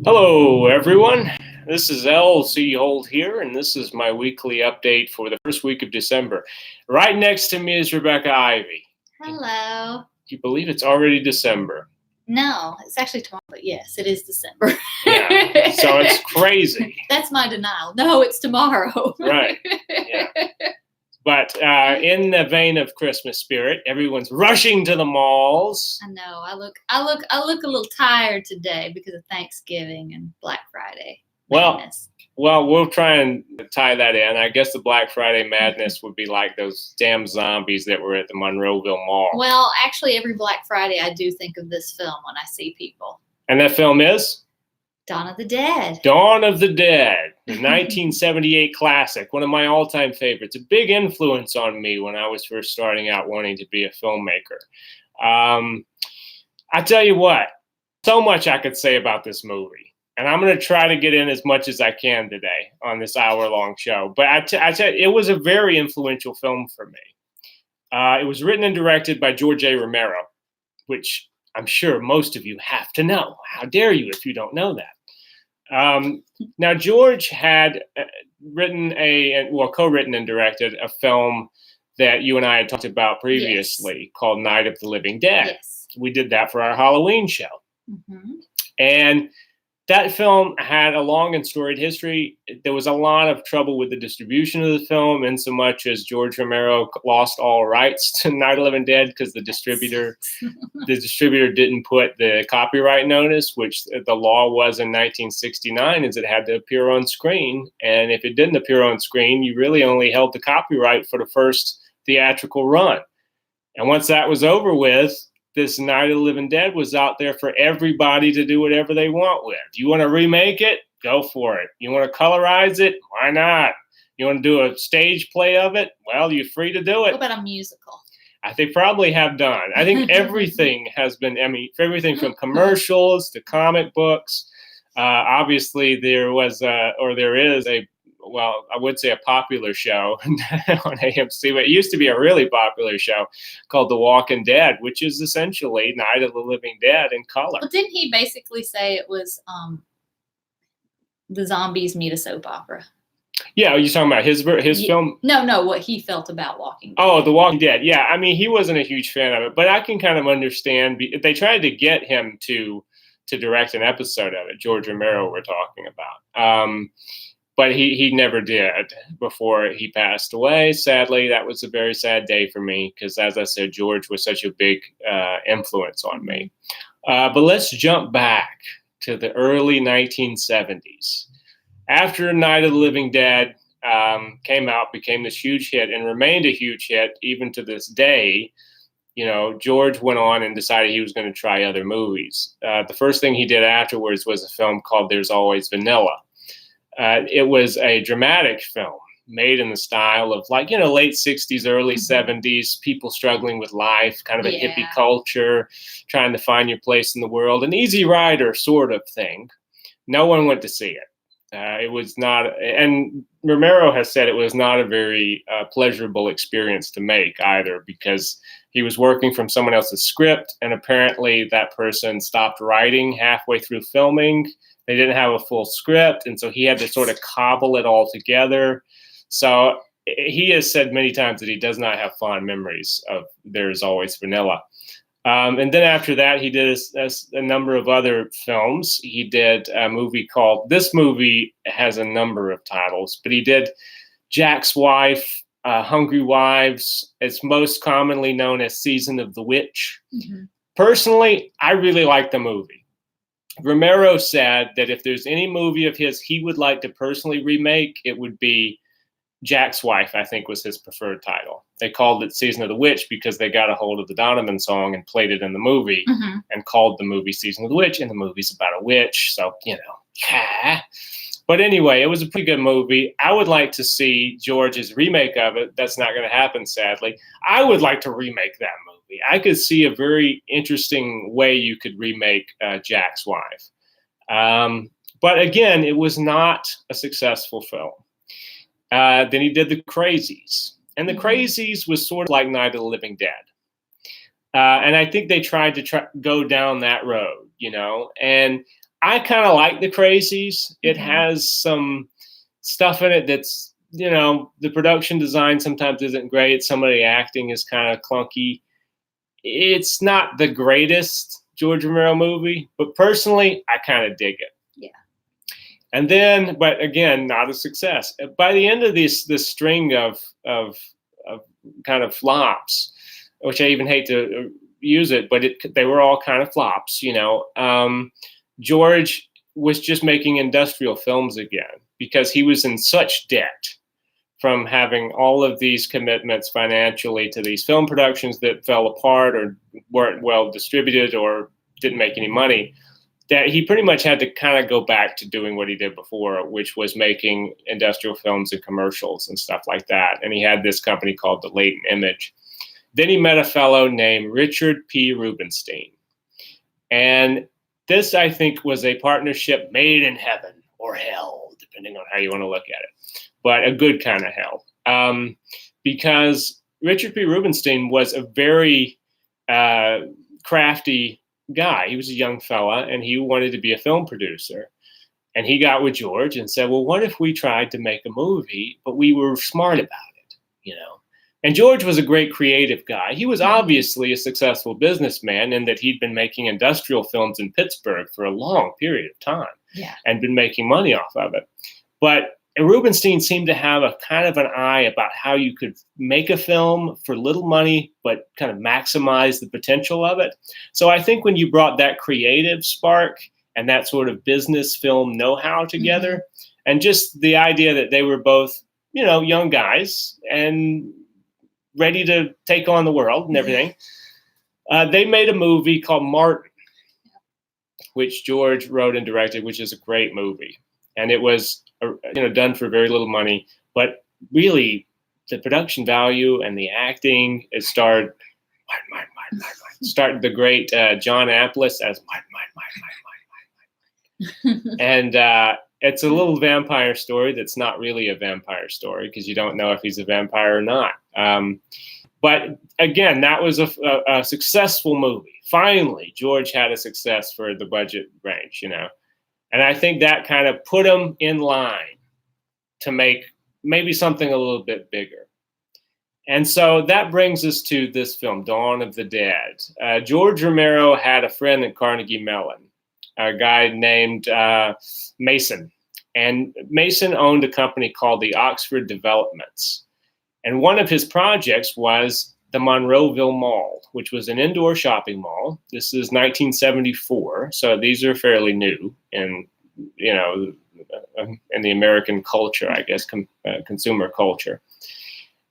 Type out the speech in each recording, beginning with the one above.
Hello, everyone. This is L.C. Holt here, and this is my weekly update for the first week of December. Right next to me is Rebecca Ivey. Hello. Do you believe it's already December? No, it's actually tomorrow, but yes, it is December. Yeah, so it's crazy. That's my denial. No, it's tomorrow. Right, yeah. But in the vein of Christmas spirit, everyone's rushing to the malls. I know. I look a little tired today because of Thanksgiving and Black Friday. Madness. Well, we'll try and tie that in. I guess the Black Friday madness would be like those damn zombies that were at the Monroeville Mall. Well, actually, every Black Friday, I do think of this film when I see people. And that film is? Dawn of the Dead. Dawn of the Dead, the 1978 classic, one of my all-time favorites. A big influence on me when I was first starting out wanting to be a filmmaker. I tell you what, so much I could say about this movie. And I'm going to try to get in as much as I can today on this hour-long show. But I tell you, it was a very influential film for me. It was written and directed by George A. Romero, which I'm sure most of you have to know. How dare you if you don't know that? Now, George had co-written and directed a film that you and I had talked about previously called Night of the Living Dead. Yes. We did that for our Halloween show. Mm-hmm. And that film had a long and storied history. There was a lot of trouble with the distribution of the film, in so much as George Romero lost all rights to Night of the Living Dead because the distributor didn't put the copyright notice, which the law was in 1969, is it had to appear on screen. And if it didn't appear on screen, you really only held the copyright for the first theatrical run. And once that was over with, this Night of the Living Dead was out there for everybody to do whatever they want with. You want to remake it? Go for it. You want to colorize it? Why not? You want to do a stage play of it? Well, you're free to do it. What about a musical? They probably have done. I think everything has been, everything from commercials to comic books. Obviously, there is I would say a popular show on AMC, but it used to be a really popular show called The Walking Dead, which is essentially Night of the Living Dead in color. Well, didn't he basically say it was the zombies meet a soap opera? Yeah, are you talking about his film? No, what he felt about Walking Dead. Oh, The Walking Dead. Yeah, he wasn't a huge fan of it, but I can kind of understand. They tried to get him to direct an episode of it, George Romero we're talking about. But he never did before he passed away. Sadly, that was a very sad day for me because, as I said, George was such a big influence on me. But let's jump back to the early 1970s. After Night of the Living Dead came out, became this huge hit, and remained a huge hit even to this day, George went on and decided he was going to try other movies. The first thing he did afterwards was a film called There's Always Vanilla. It was a dramatic film made in the style of late 60s, early 70s, people struggling with life, kind of a hippie culture, trying to find your place in the world, an Easy Rider sort of thing. No one went to see it. It was not, and Romero has said it was not a very pleasurable experience to make either, because he was working from someone else's script, and apparently that person stopped writing halfway through filming. They didn't have a full script, and so he had to sort of cobble it all together. So he has said many times that he does not have fond memories of There's Always Vanilla. And then after that, he did a number of other films. He did a movie this movie has a number of titles, but he did Jack's Wife, Hungry Wives. It's most commonly known as Season of the Witch. Mm-hmm. Personally, I really like the movie. Romero said that if there's any movie of his he would like to personally remake, it would be Jack's Wife, I think was his preferred title. They called it Season of the Witch because they got a hold of the Donovan song and played it in the movie, and called the movie Season of the Witch, and the movie's about a witch. So, But anyway, it was a pretty good movie. I would like to see George's remake of it. That's not going to happen, sadly. I would like to remake that movie. I could see a very interesting way you could remake Jack's Wife. But again, it was not a successful film. Then he did The Crazies. And The Crazies was sort of like Night of the Living Dead. And I think they tried to go down that road, and I kind of like The Crazies. It Mm-hmm. has some stuff in it that's, the production design sometimes isn't great. Some of the acting is kind of clunky. It's not the greatest George Romero movie, but personally, I kind of dig it. Yeah. And then, but again, not a success. By the end of this string of kind of flops, which I even hate to use it, but they were all kind of flops. George was just making industrial films again because he was in such debt from having all of these commitments financially to these film productions that fell apart or weren't well distributed or didn't make any money, that he pretty much had to kind of go back to doing what he did before, which was making industrial films and commercials and stuff like that. And he had this company called The Latent Image. Then he met a fellow named Richard P. Rubenstein. And this, I think, was a partnership made in heaven or hell, depending on how you want to look at it, but a good kind of hell. Because Richard P. Rubenstein was a very crafty guy. He was a young fella, and he wanted to be a film producer. And he got with George and said, well, what if we tried to make a movie, but we were smart about it, And George was a great creative guy. He was obviously a successful businessman in that he'd been making industrial films in Pittsburgh for a long period of time and been making money off of it. But Rubenstein seemed to have a kind of an eye about how you could make a film for little money, but kind of maximize the potential of it. So I think when you brought that creative spark and that sort of business film know-how together, and just the idea that they were both, young guys and ready to take on the world and everything, they made a movie called Martin, which George wrote and directed, which is a great movie. And it was, done for very little money, but really the production value and the acting, it starred the great John Amplis as and it's a little vampire story that's not really a vampire story because you don't know if he's a vampire or not. But again, that was a successful movie. Finally, George had a success for the budget range, And I think that kind of put him in line to make maybe something a little bit bigger. And so that brings us to this film, Dawn of the Dead. George Romero had a friend at Carnegie Mellon, a guy named Mason. And Mason owned a company called the Oxford Developments. And one of his projects was the Monroeville Mall, which was an indoor shopping mall. This is 1974, so these are fairly new in, in the American culture, I guess, consumer culture.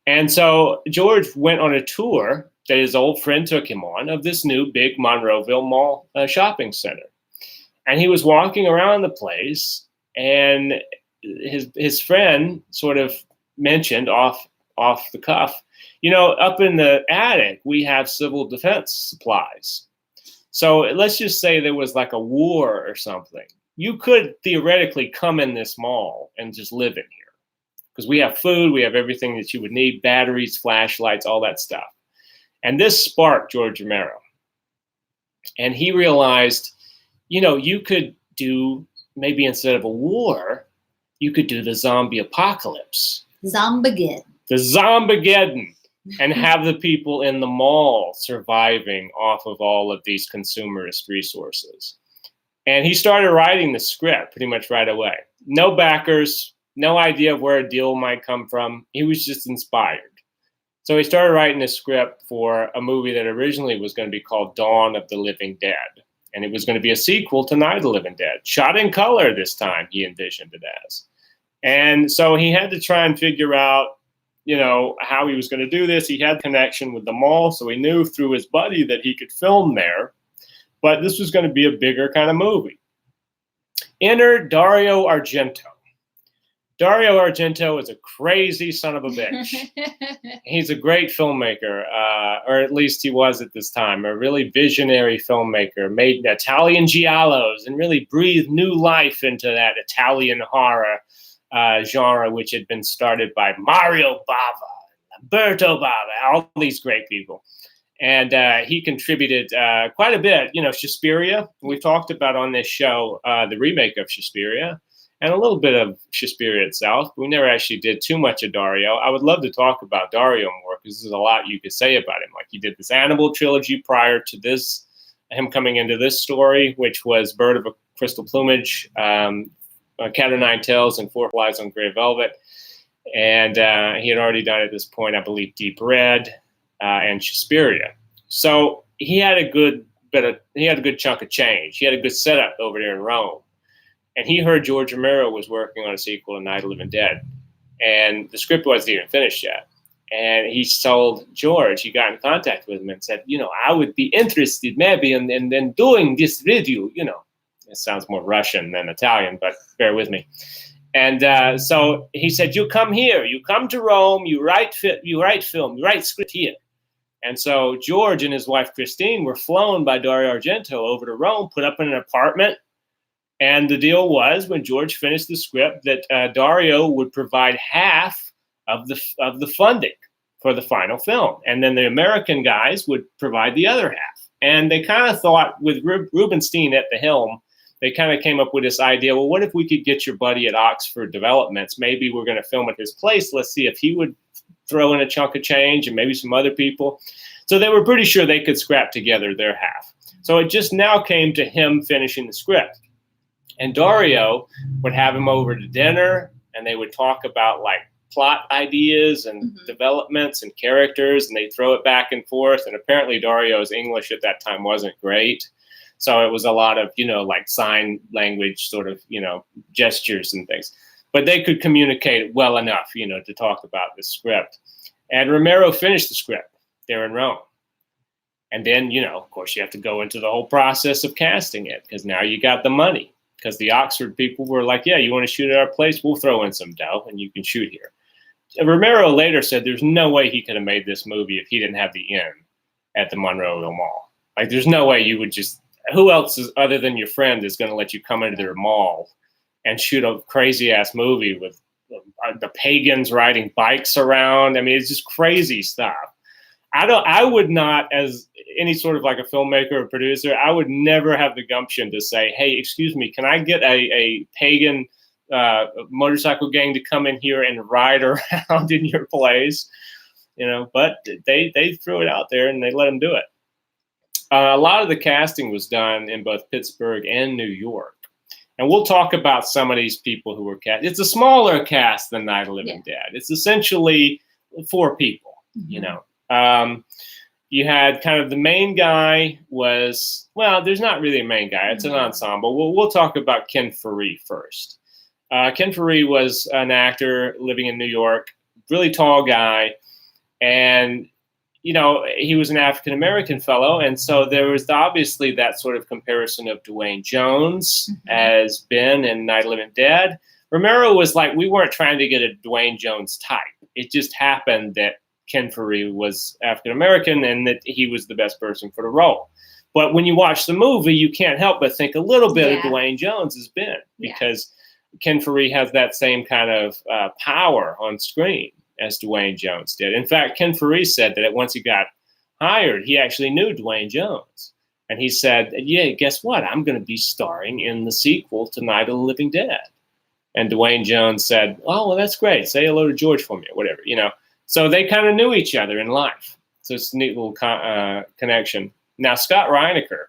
And so George went on a tour that his old friend took him on of this new big Monroeville Mall shopping center. And he was walking around the place, and his friend sort of mentioned off the cuff, up in the attic, we have civil defense supplies. So let's just say there was like a war or something. You could theoretically come in this mall and just live in here because we have food, we have everything that you would need, batteries, flashlights, all that stuff. And this sparked George Romero. And he realized, you could do, maybe instead of a war, you could do the zombie apocalypse. Zombageddon. The Zombageddon. And have the people in the mall surviving off of all of these consumerist resources. And he started writing the script pretty much right away. No backers, no idea of where a deal might come from. He was just inspired. So he started writing a script for a movie that originally was going to be called Dawn of the Living Dead. And it was going to be a sequel to Night of the Living Dead. Shot in color this time, he envisioned it as. And so he had to try and figure out, how he was going to do this. He had connection with the mall, so he knew through his buddy that he could film there. But this was going to be a bigger kind of movie. Enter Dario Argento. Dario Argento is a crazy son of a bitch. He's a great filmmaker, or at least he was at this time, a really visionary filmmaker, made Italian giallos and really breathed new life into that Italian horror genre, which had been started by Mario Bava, Lamberto Bava, all these great people. And he contributed quite a bit. You know, Suspiria, we've talked about on this show, the remake of Suspiria, and a little bit of Suspiria itself. We never actually did too much of Dario. I would love to talk about Dario more because there's a lot you could say about him. Like, he did this Annabelle trilogy prior to this, him coming into this story, which was Bird of a Crystal Plumage, Cat o' Nine Tails, and Four Flies on Grey Velvet. And he had already done at this point, I believe, Deep Red and Suspiria. So he had a good chunk of change. He had a good setup over there in Rome. And he heard George Romero was working on a sequel to Night of the Living Dead. And the script wasn't even finished yet. And he told George, he got in contact with him and said, you know, I would be interested maybe in doing this review. You know, it sounds more Russian than Italian, but bear with me. And so he said, you come here, you come to Rome, you write film, you write script here. And so George and his wife, Christine, were flown by Dario Argento over to Rome, put up in an apartment. And the deal was, when George finished the script, that Dario would provide half of the funding for the final film. And then the American guys would provide the other half. And they kind of thought, with Rubenstein at the helm, they kind of came up with this idea, well, what if we could get your buddy at Oxford Developments? Maybe we're going to film at his place. Let's see if he would throw in a chunk of change, and maybe some other people. So they were pretty sure they could scrap together their half. So it just now came to him finishing the script. And Dario would have him over to dinner, and they would talk about like plot ideas and developments and characters, and they'd throw it back and forth. And apparently Dario's English at that time wasn't great. So it was a lot of, you know, like sign language sort of, you know, gestures and things. But they could communicate well enough, you know, to talk about the script. And Romero finished the script there in Rome. And then, you know, of course, you have to go into the whole process of casting it, because now you got the money. Because the Oxford people were like, yeah, you want to shoot at our place? We'll throw in some dough and you can shoot here. Romero later said there's no way he could have made this movie if he didn't have the inn at the Monroeville Mall. Like, there's no way you would just, who else is, other than your friend, is going to let you come into their mall and shoot a crazy ass movie with the pagans riding bikes around? I mean, it's just crazy stuff. I would not, as any sort of like a filmmaker or producer, I would never have the gumption to say, hey, excuse me, can I get a pagan motorcycle gang to come in here and ride around in your place? You know, but they threw it out there and they let them do it. A lot of the casting was done in both Pittsburgh and New York. And we'll talk about some of these people who were cast. It's a smaller cast than Night of the Living Dead. It's essentially 4 people, you know. You had kind of the main guy was, well, there's not really a main guy. It's an ensemble. We'll talk about Ken Faree first. Ken Faree was an actor living in New York, really tall guy. And, you know, he was an African-American fellow. And so there was obviously that sort of comparison of Dwayne Jones as Ben in Night of the Living Dead. Romero was like, we weren't trying to get a Dwayne Jones type. It just happened that Ken Faree was African-American and that he was the best person for the role. But when you watch the movie, you can't help but think a little bit of Dwayne Jones as Ben, because Ken Faree has that same kind of power on screen as Dwayne Jones did. In fact, Ken Faree said that once he got hired, he actually knew Dwayne Jones. And he said, yeah, guess what? I'm going to be starring in the sequel to Night of the Living Dead. And Dwayne Jones said, oh, well, that's great. Say hello to George for me or whatever, you know. So they kind of knew each other in life. So it's a neat little connection. Now, Scott Reinecker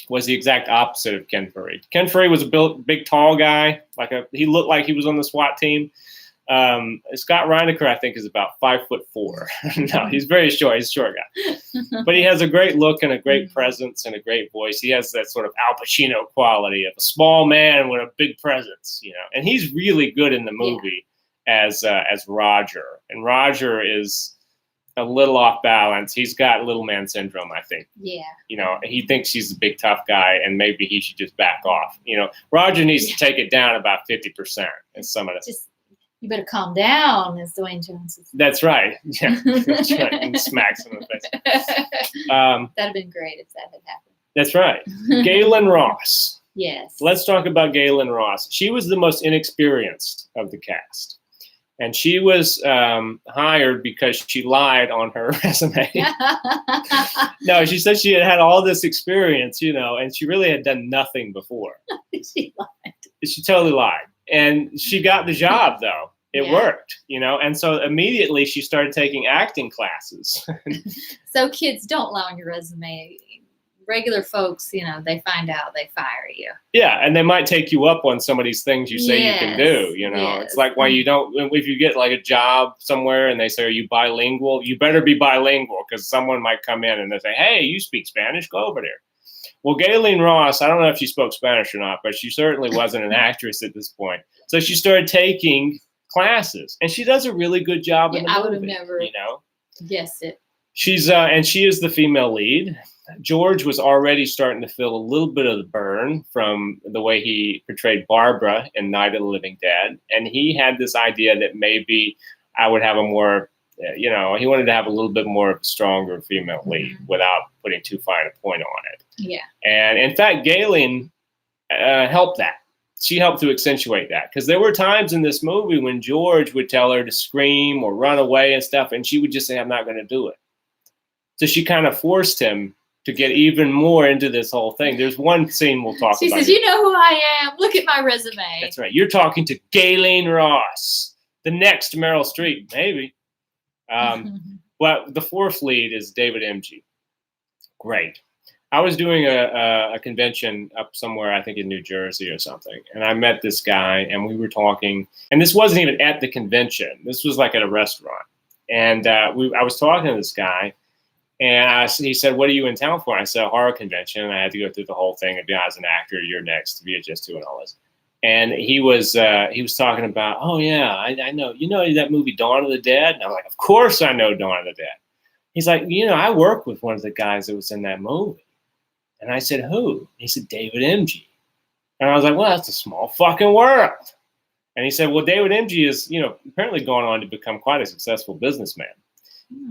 was the exact opposite of Ken Faree. Ken Faree was a big, tall guy. He looked like he was on the SWAT team. Scott Reinecker, I think, is about 5'4". No, he's very short. He's a short guy. But he has a great look and a great presence and a great voice. He has that sort of Al Pacino quality of a small man with a big presence, you know. And he's really good in the movie. As Roger. And Roger is a little off balance. He's got little man syndrome, I think. Yeah. You know, he thinks he's a big tough guy and maybe he should just back off. You know, Roger needs to take it down about 50% in some of the. Just, you better calm down, as Dwayne Jones says. That's right. Yeah, that's right. And smacks him in the face. That'd have been great if that had happened. That's right. Galen Ross. Yes. Let's talk about Galen Ross. She was the most inexperienced of the cast. And she was hired because she lied on her resume. No, she said she had had all this experience, and she really had done nothing before. She lied. She totally lied. And she got the job, though. It worked, and so immediately she started taking acting classes. So kids, don't lie on your resume. Regular folks, they find out, they fire you. Yeah, and they might take you up on some of these things you say you can do. It's like why you don't. If you get like a job somewhere and they say, "Are you bilingual?" You better be bilingual because someone might come in and they say, "Hey, you speak Spanish? Go over there." Well, Gayleen Ross, I don't know if she spoke Spanish or not, but she certainly wasn't an actress at this point. So she started taking classes, and she does a really good job in the movie. I would have never guessed it. She's and she is the female lead. George was already starting to feel a little bit of the burn from the way he portrayed Barbara in Night of the Living Dead. And he had this idea that maybe I would have a more, he wanted to have a little bit more of a stronger female lead without putting too fine a point on it. Yeah. And in fact, Gayleen helped that. She helped to accentuate that because there were times in this movie when George would tell her to scream or run away and stuff, and she would just say, "I'm not going to do it." So she kind of forced him to get even more into this whole thing. There's one scene we'll talk about. She says, "You know who I am. Look at my resume." That's right. You're talking to Gayleen Ross, the next Meryl Streep, maybe. But the fourth lead is David M.G. Great. I was doing a convention up somewhere, I think in New Jersey or something, and I met this guy, and we were talking. And this wasn't even at the convention. This was like at a restaurant. And I was talking to this guy. And he said, "What are you in town for?" I said, "A horror convention." And I had to go through the whole thing. And as an actor, you're next, VHS2 and all this. And he was talking about, "Oh yeah, I know. You know that movie Dawn of the Dead?" And I'm like, "Of course I know Dawn of the Dead." He's like, "I worked with one of the guys that was in that movie." And I said, "Who?" He said, "David M.G." And I was like, "Well, that's a small fucking world." And he said, "Well, David M.G. is, apparently gone on to become quite a successful businessman."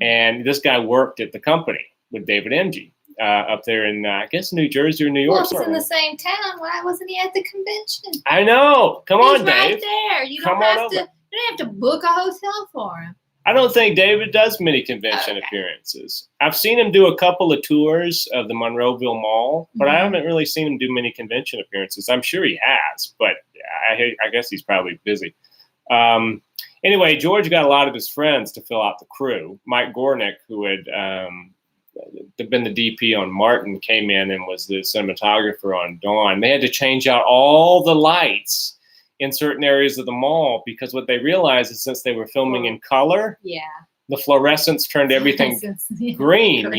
And this guy worked at the company with David M.G. Up there in, I guess, New Jersey or New York. Well, it's in the same town. Why wasn't he at the convention? I know. Come on, Dave. He's right there. You don't have to book a hotel for him. I don't think David does many convention appearances. I've seen him do a couple of tours of the Monroeville Mall, but I haven't really seen him do many convention appearances. I'm sure he has, but I guess he's probably busy. Anyway, George got a lot of his friends to fill out the crew. Mike Gornick, who had been the DP on Martin, came in and was the cinematographer on Dawn. They had to change out all the lights in certain areas of the mall because what they realized is since they were filming in color, the fluorescence turned everything green,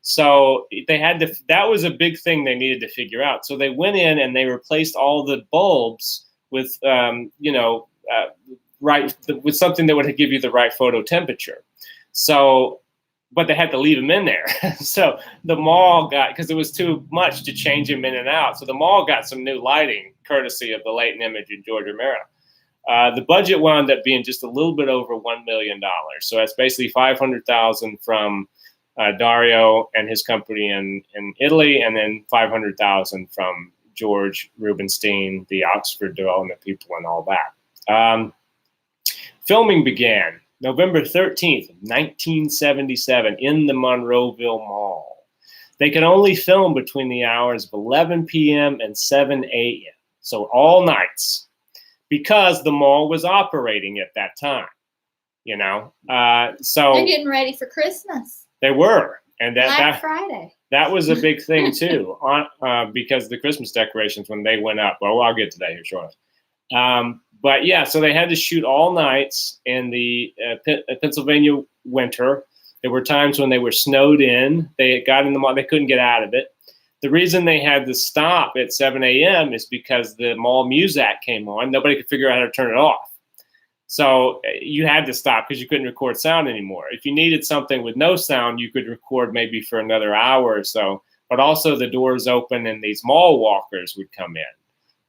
So they had to. That was a big thing they needed to figure out. So they went in and they replaced all the bulbs with, with something that would give you the right photo temperature. So, but they had to leave them in there. So the mall because it was too much to change them in and out. So the mall got some new lighting, courtesy of the Latent Image and George Romero. The budget wound up being just a little bit over $1 million. So that's basically $500,000 from Dario and his company in Italy, and then $500,000 from George Rubenstein, the Oxford development people, and all that. Filming began November 13th, 1977, in the Monroeville Mall. They could only film between the hours of 11 p.m. and 7 a.m., so all nights, because the mall was operating at that time. So they're getting ready for Christmas. They were, and Black Friday. That was a big thing too, because the Christmas decorations when they went up. Well, I'll get to that here shortly. But yeah, so they had to shoot all nights in the Pennsylvania winter. There were times when they were snowed in. They got in the mall. They couldn't get out of it. The reason they had to stop at 7 a.m. is because the mall Muzak came on. Nobody could figure out how to turn it off. So you had to stop because you couldn't record sound anymore. If you needed something with no sound, you could record maybe for another hour or so. But also the doors open and these mall walkers would come in.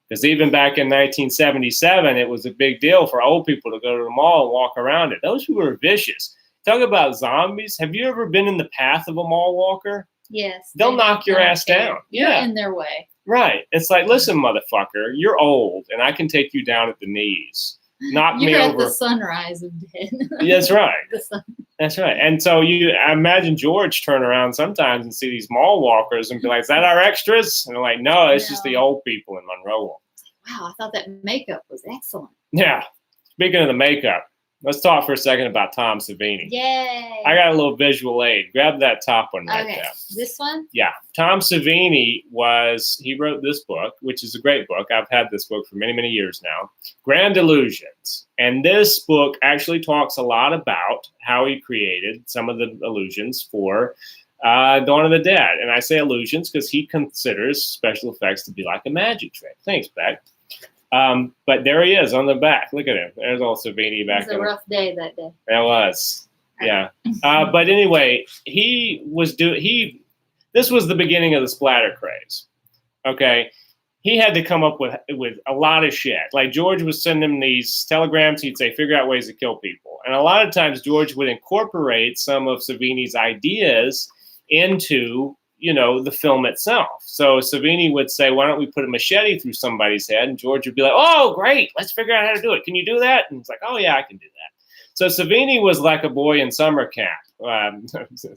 Because even back in 1977, it was a big deal for old people to go to the mall and walk around it. Those people were vicious. Talk about zombies. Have you ever been in the path of a mall walker? Yes. They'll knock your ass down. You're in their way. Right. It's like, listen, motherfucker, you're old, and I can take you down at the knees. knocked me You're at over. the sunrise of dead. That's right. The sun. That's right. And so I imagine George turn around sometimes and see these mall walkers and be like, "Is that our extras?" And they're like, "No, it's just the old people in Monroe." Wow, I thought that makeup was excellent. Yeah. Speaking of the makeup, let's talk for a second about Tom Savini. Yay! I got a little visual aid. Grab that top one right there. This one? Yeah. Tom Savini he wrote this book, which is a great book. I've had this book for many, many years now, Grand Illusions. And this book actually talks a lot about how he created some of the illusions for Dawn of the Dead. And I say illusions because he considers special effects to be like a magic trick. Thanks, Beck. But there he is on the back. Look at him. There's old Savini back. It was a rough day that day. It was. Yeah. But anyway, this was the beginning of the splatter craze. Okay. He had to come up with a lot of shit. Like George would send him these telegrams. He'd say, figure out ways to kill people. And a lot of times George would incorporate some of Savini's ideas into the film itself. So Savini would say, why don't we put a machete through somebody's head? And George would be like, oh, great. Let's figure out how to do it. Can you do that? And he's like, oh, yeah, I can do that. So Savini was like a boy in summer camp.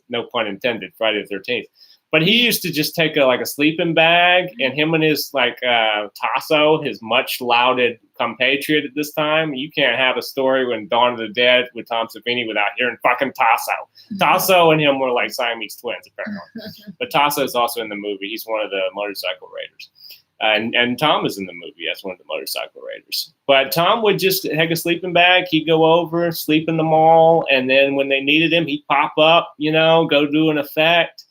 No pun intended, Friday the 13th. But he used to just take a sleeping bag, and him and his Tasso, his much lauded compatriot at this time. You can't have a story when Dawn of the Dead with Tom Savini without hearing fucking Tasso. Mm-hmm. Tasso and him were like Siamese twins, apparently. But Tasso is also in the movie. He's one of the motorcycle raiders. And Tom is in the movie as one of the motorcycle raiders. But Tom would just take a sleeping bag. He'd go over, sleep in the mall. And then when they needed him, he'd pop up, go do an effect.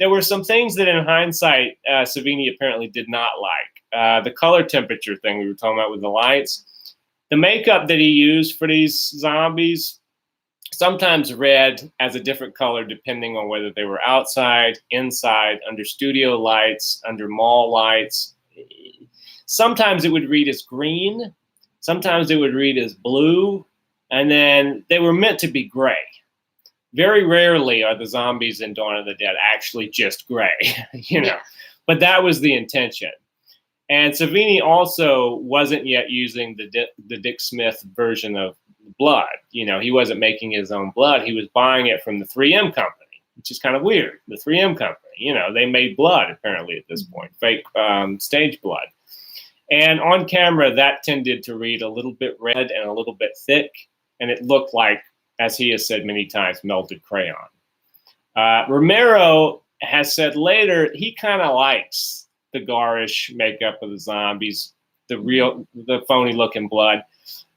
There were some things that in hindsight, Savini apparently did not like. The color temperature thing we were talking about with the lights. The makeup that he used for these zombies sometimes read as a different color depending on whether they were outside, inside, under studio lights, under mall lights. Sometimes it would read as green. Sometimes it would read as blue. And then they were meant to be gray. Very rarely are the zombies in Dawn of the Dead actually just gray, Yeah. But that was the intention. And Savini also wasn't yet using the Dick Smith version of blood. He wasn't making his own blood. He was buying it from the 3M company, which is kind of weird. The 3M company, they made blood apparently at this point, fake stage blood. And on camera, that tended to read a little bit red and a little bit thick. And it looked like, as he has said many times, melted crayon. Romero has said later he kind of likes the garish makeup of the zombies, the phony looking blood,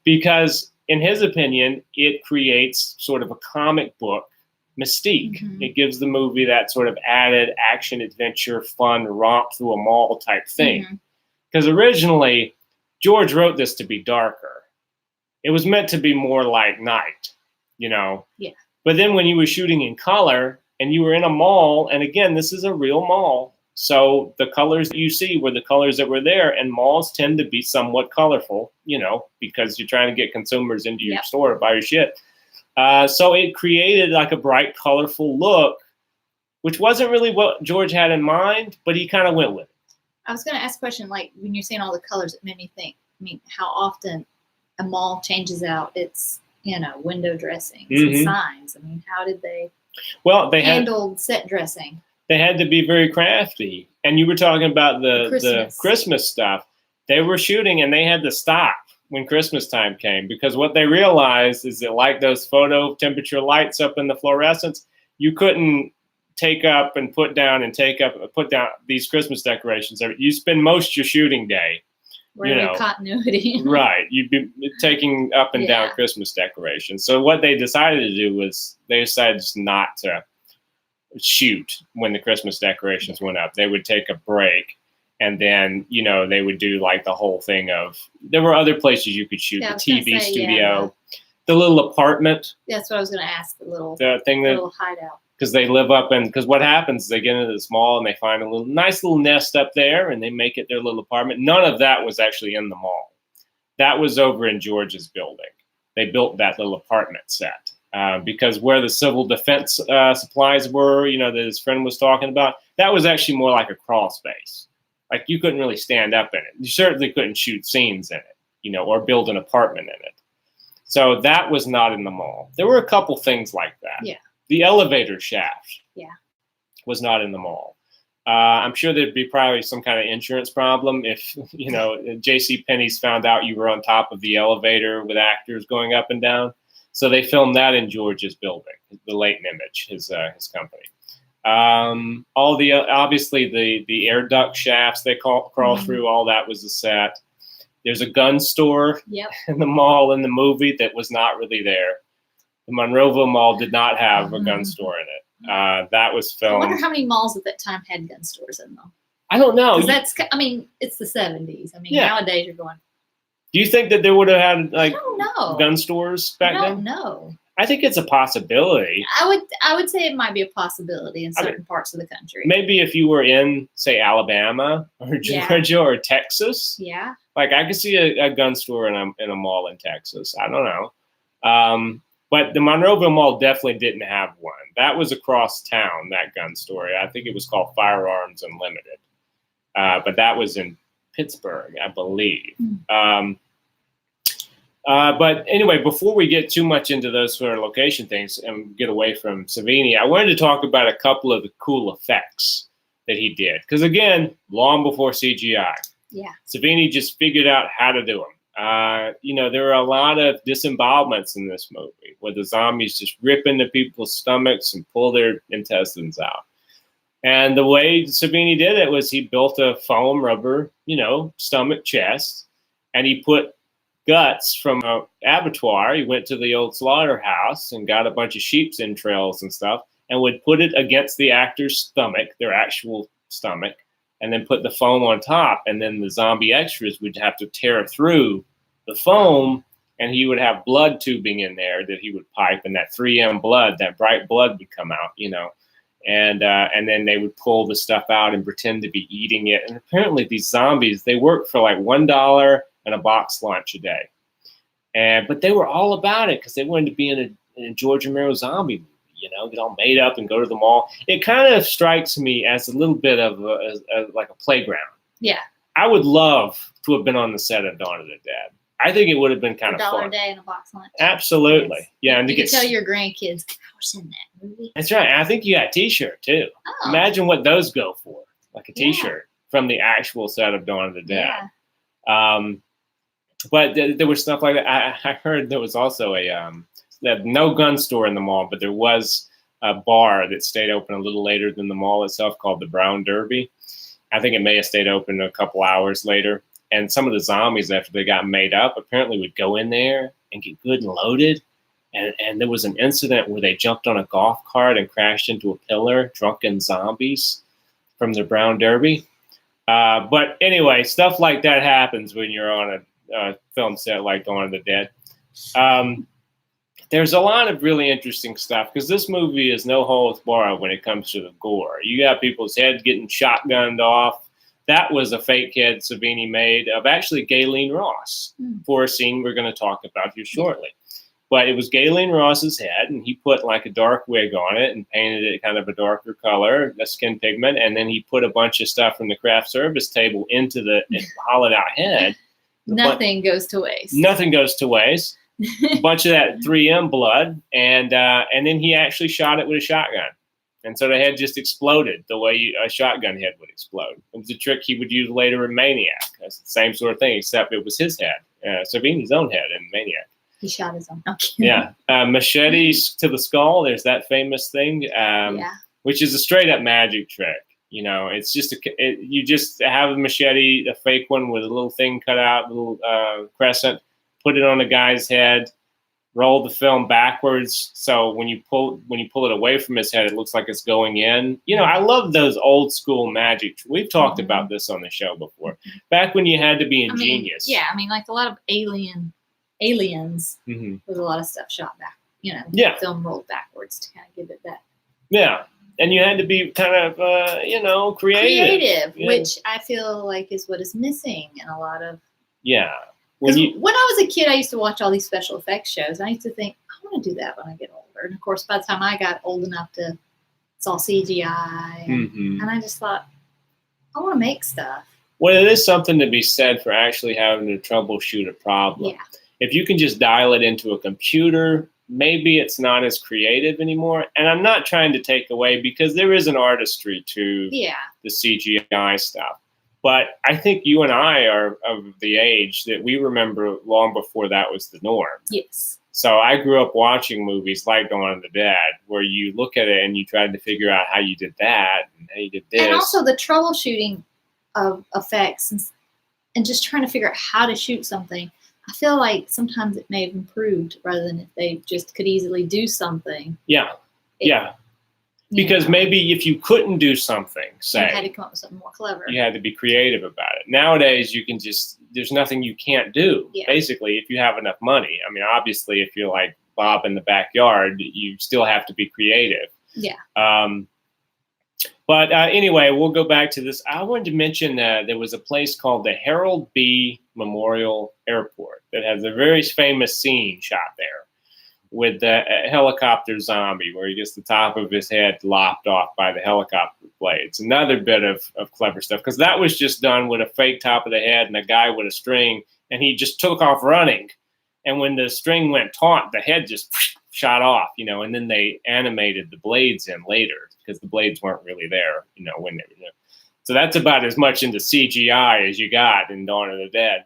because in his opinion, it creates sort of a comic book mystique. Mm-hmm. It gives the movie that sort of added action, adventure, fun, romp through a mall type thing. Because originally, George wrote this to be darker. It was meant to be more like Night. Yeah. But then when you were shooting in color and you were in a mall, and again, this is a real mall. So the colors that you see were the colors that were there, and malls tend to be somewhat colorful, because you're trying to get consumers into your store to buy your shit. So it created like a bright, colorful look, which wasn't really what George had in mind, but he kind of went with it. I was going to ask a question, like when you're saying all the colors, it made me think, how often a mall changes out its window dressings and signs. How did they handle set dressing? They had to be very crafty. And you were talking about the Christmas stuff. They were shooting and they had to stop when Christmas time came, because what they realized is that like those photo temperature lights up in the fluorescents, you couldn't take up and put down these Christmas decorations. You spend most of your shooting day continuity. Right. You'd be taking up and down Christmas decorations. So what they decided to do was they decided just not to shoot when the Christmas decorations went up. They would take a break, and then, they would do like the whole thing of, there were other places you could shoot, the TV studio, the little apartment. That's what I was going to ask, the little hideout. Because what happens is they get into this mall and they find a nice little nest up there and they make it their little apartment. None of that was actually in the mall. That was over in George's building. They built that little apartment set because where the civil defense supplies were, that his friend was talking about, that was actually more like a crawl space. Like you couldn't really stand up in it. You certainly couldn't shoot scenes in it. or build an apartment in it. So that was not in the mall. There were a couple things like that. Yeah. The elevator shaft. Yeah. Was not in the mall. I'm sure there'd be probably some kind of insurance problem if, J.C. Penney's found out you were on top of the elevator with actors going up and down. So they filmed that in George's building, the Latent Image, his company. Obviously the air duct shafts they crawl through, all that was a set. There's a gun store in the mall in the movie that was not really there. The Monroeville Mall did not have a gun store in it. That was filmed. I wonder how many malls at that time had gun stores in them. I don't know. Because it's the 70s. Nowadays you're going. Do you think that they would have had I don't know. gun stores back then? I don't know. I think it's a possibility. I would say it might be a possibility in certain parts of the country. Maybe if you were in, say, Alabama or Georgia or Texas. Yeah. Like I could see a gun store in a mall in Texas. I don't know. But the Monroeville Mall definitely didn't have one. That was across town, that gun store. I think it was called Firearms Unlimited. But that was in Pittsburgh, I believe. But anyway, before we get too much into those sort of location things and get away from Savini, I wanted to talk about a couple of the cool effects that he did. Because again, long before CGI. Yeah. Savini just figured out how to do them. There are a lot of disembowelments in this movie where the zombies just rip into people's stomachs and pull their intestines out. And the way Savini did it was he built a foam rubber, stomach chest, and he put guts from an abattoir. He went to the old slaughterhouse and got a bunch of sheep's entrails and stuff and would put it against the actor's stomach, their actual stomach, and then put the foam on top. And then the zombie extras would have to tear through the foam, and he would have blood tubing in there that he would pipe, and that 3M blood, that bright blood would come out, and then they would pull the stuff out and pretend to be eating it. And apparently these zombies, they worked for like $1 and a box lunch a day. But they were all about it because they wanted to be in a George Romero zombie movie, get all made up and go to the mall. It kind of strikes me as a little bit of like a playground. Yeah. I would love to have been on the set of Dawn of the Dead. I think it would have been kind of fun. $1 a day and a box lunch. Absolutely. Yes. Yeah. And you can tell your grandkids, I was in that movie. That's right. I think you got a t-shirt too. Oh. Imagine what those go for. Like a t-shirt from the actual set of Dawn of the Dead. Yeah. But there was stuff like that. I heard there was also no gun store in the mall, but there was a bar that stayed open a little later than the mall itself called the Brown Derby. I think it may have stayed open a couple hours later. And some of the zombies, after they got made up, apparently would go in there and get good and loaded. And there was an incident where they jumped on a golf cart and crashed into a pillar, drunken zombies from the Brown Derby. But anyway, stuff like that happens when you're on a film set like Dawn of the Dead. There's a lot of really interesting stuff because this movie is no holds barred when it comes to the gore. You got people's heads getting shotgunned off. That was a fake head Savini made of actually Gayleen Ross for a scene we're going to talk about here shortly. But it was Gayleen Ross's head, and he put like a dark wig on it and painted it kind of a darker color, a skin pigment, and then he put a bunch of stuff from the craft service table into the hollowed out head. Nothing goes to waste. Nothing goes to waste. A bunch of that 3M blood, and then he actually shot it with a shotgun. And so the head just exploded the way a shotgun head would explode. It was a trick he would use later in Maniac. That's the same sort of thing, except it was his head, Savini's own head in Maniac. He shot his own. Okay. Yeah. Machetes to the skull. There's that famous thing, which is a straight up magic trick. It's just you just have a machete, a fake one with a little thing cut out, a little crescent, put it on a guy's head, roll the film backwards. So when you pull it away from his head, it looks like it's going in. I love those old school magic. We've talked about this on the show before. Back when you had to be ingenious. Like a lot of aliens. There's a lot of stuff shot back. Film rolled backwards to kind of give it that. Yeah. And you had to be kind of, creative. Creative, which I feel like is what is missing in a lot of. Yeah. When I was a kid, I used to watch all these special effects shows. And I used to think, I want to do that when I get older. And of course, by the time I got old enough it's all CGI. And I just thought, I want to make stuff. Well, it is something to be said for actually having to troubleshoot a problem. Yeah. If you can just dial it into a computer, maybe it's not as creative anymore. And I'm not trying to take away, because there is an artistry to the CGI stuff. But I think you and I are of the age that we remember long before that was the norm. Yes. So I grew up watching movies like Dawn of the Dead, where you look at it and you try to figure out how you did that and how you did this. And also the troubleshooting of effects and just trying to figure out how to shoot something. I feel like sometimes it may have improved rather than if they just could easily do something. Yeah. Because maybe if you couldn't do something, say, you had to come up with something more clever. You had to be creative about it. Nowadays, you can there's nothing you can't do, basically, if you have enough money. I mean, obviously, if you're like Bob in the backyard, you still have to be creative. Yeah. But anyway, we'll go back to this. I wanted to mention there was a place called the Harold B. Memorial Airport that has a very famous scene shot there with the helicopter zombie, where he gets the top of his head lopped off by the helicopter blades. Another bit of clever stuff, because that was just done with a fake top of the head and a guy with a string, and he just took off running. And when the string went taut, the head just shot off, and then they animated the blades in later, because the blades weren't really there, when they were there. So that's about as much into CGI as you got in Dawn of the Dead.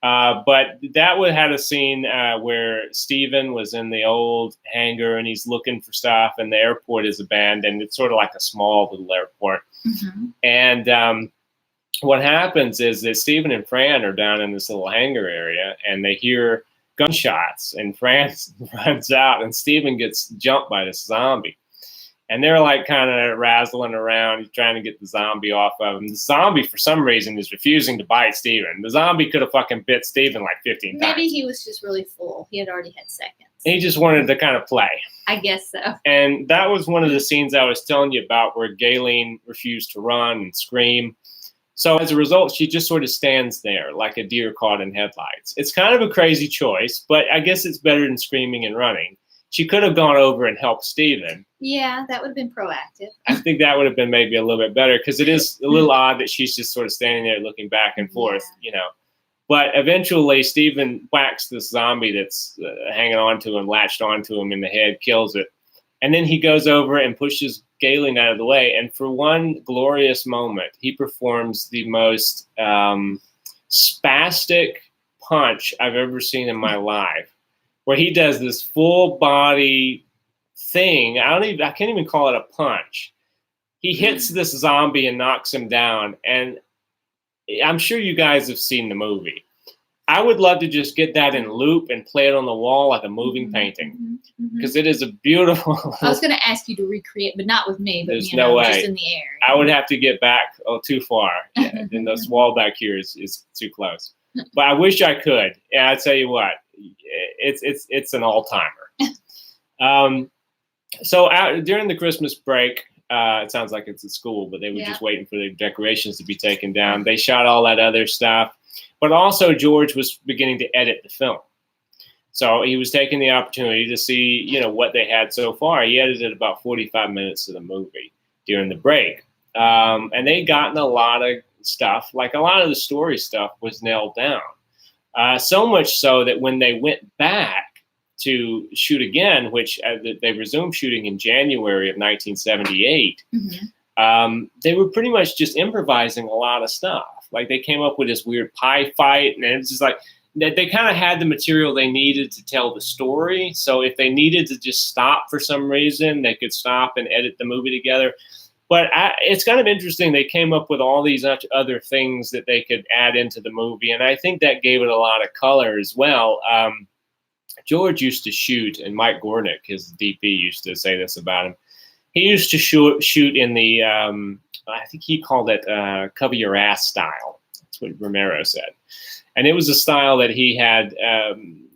But that had a scene where Stephen was in the old hangar and he's looking for stuff, and the airport is abandoned. It's sort of like a small little airport. Mm-hmm. And what happens is that Stephen and Fran are down in this little hangar area, and they hear gunshots, and Fran runs out, and Stephen gets jumped by this zombie. And they're like kind of razzling around, trying to get the zombie off of him. The zombie, for some reason, is refusing to bite Steven. The zombie could have fucking bit Steven like 15 times. Maybe he was just really full. He had already had seconds. He just wanted to kind of play. I guess so. And that was one of the scenes I was telling you about, where Galen refused to run and scream. So as a result, she just sort of stands there like a deer caught in headlights. It's kind of a crazy choice, but I guess it's better than screaming and running. She could have gone over and helped Stephen. Yeah, that would have been proactive. I think that would have been maybe a little bit better, because it is a little odd that she's just sort of standing there looking back and forth, But eventually, Stephen whacks this zombie that's hanging on to him, latched onto him in the head, kills it. And then he goes over and pushes Galen out of the way. And for one glorious moment, he performs the most spastic punch I've ever seen in my life, where he does this full body thing. I can't even call it a punch. He hits this zombie and knocks him down. And I'm sure you guys have seen the movie. I would love to just get that in loop and play it on the wall like a moving painting, because it is a beautiful. I was going to ask you to recreate, but not with me. But there's no way. Just in the air. I would have to get back too far, and this wall back here is too close. But I wish I could. And I tell you what, it's an all-timer. So during the Christmas break, it sounds like it's at school, but they were just waiting for the decorations to be taken down. They shot all that other stuff, but also George was beginning to edit the film. So he was taking the opportunity to see, what they had so far. He edited about 45 minutes of the movie during the break. And they'd gotten a lot of stuff, like a lot of the story stuff was nailed down. So much so that when they went back to shoot again, which they resumed shooting in January of 1978, they were pretty much just improvising a lot of stuff. Like they came up with this weird pie fight, and it's just like they kind of had the material they needed to tell the story. So if they needed to just stop for some reason, they could stop and edit the movie together. But it's kind of interesting. They came up with all these other things that they could add into the movie, and I think that gave it a lot of color as well. George used to shoot, and Mike Gornick, his DP, used to say this about him. He used to shoot in the, I think he called it cover your ass style. That's what Romero said. And it was a style that he had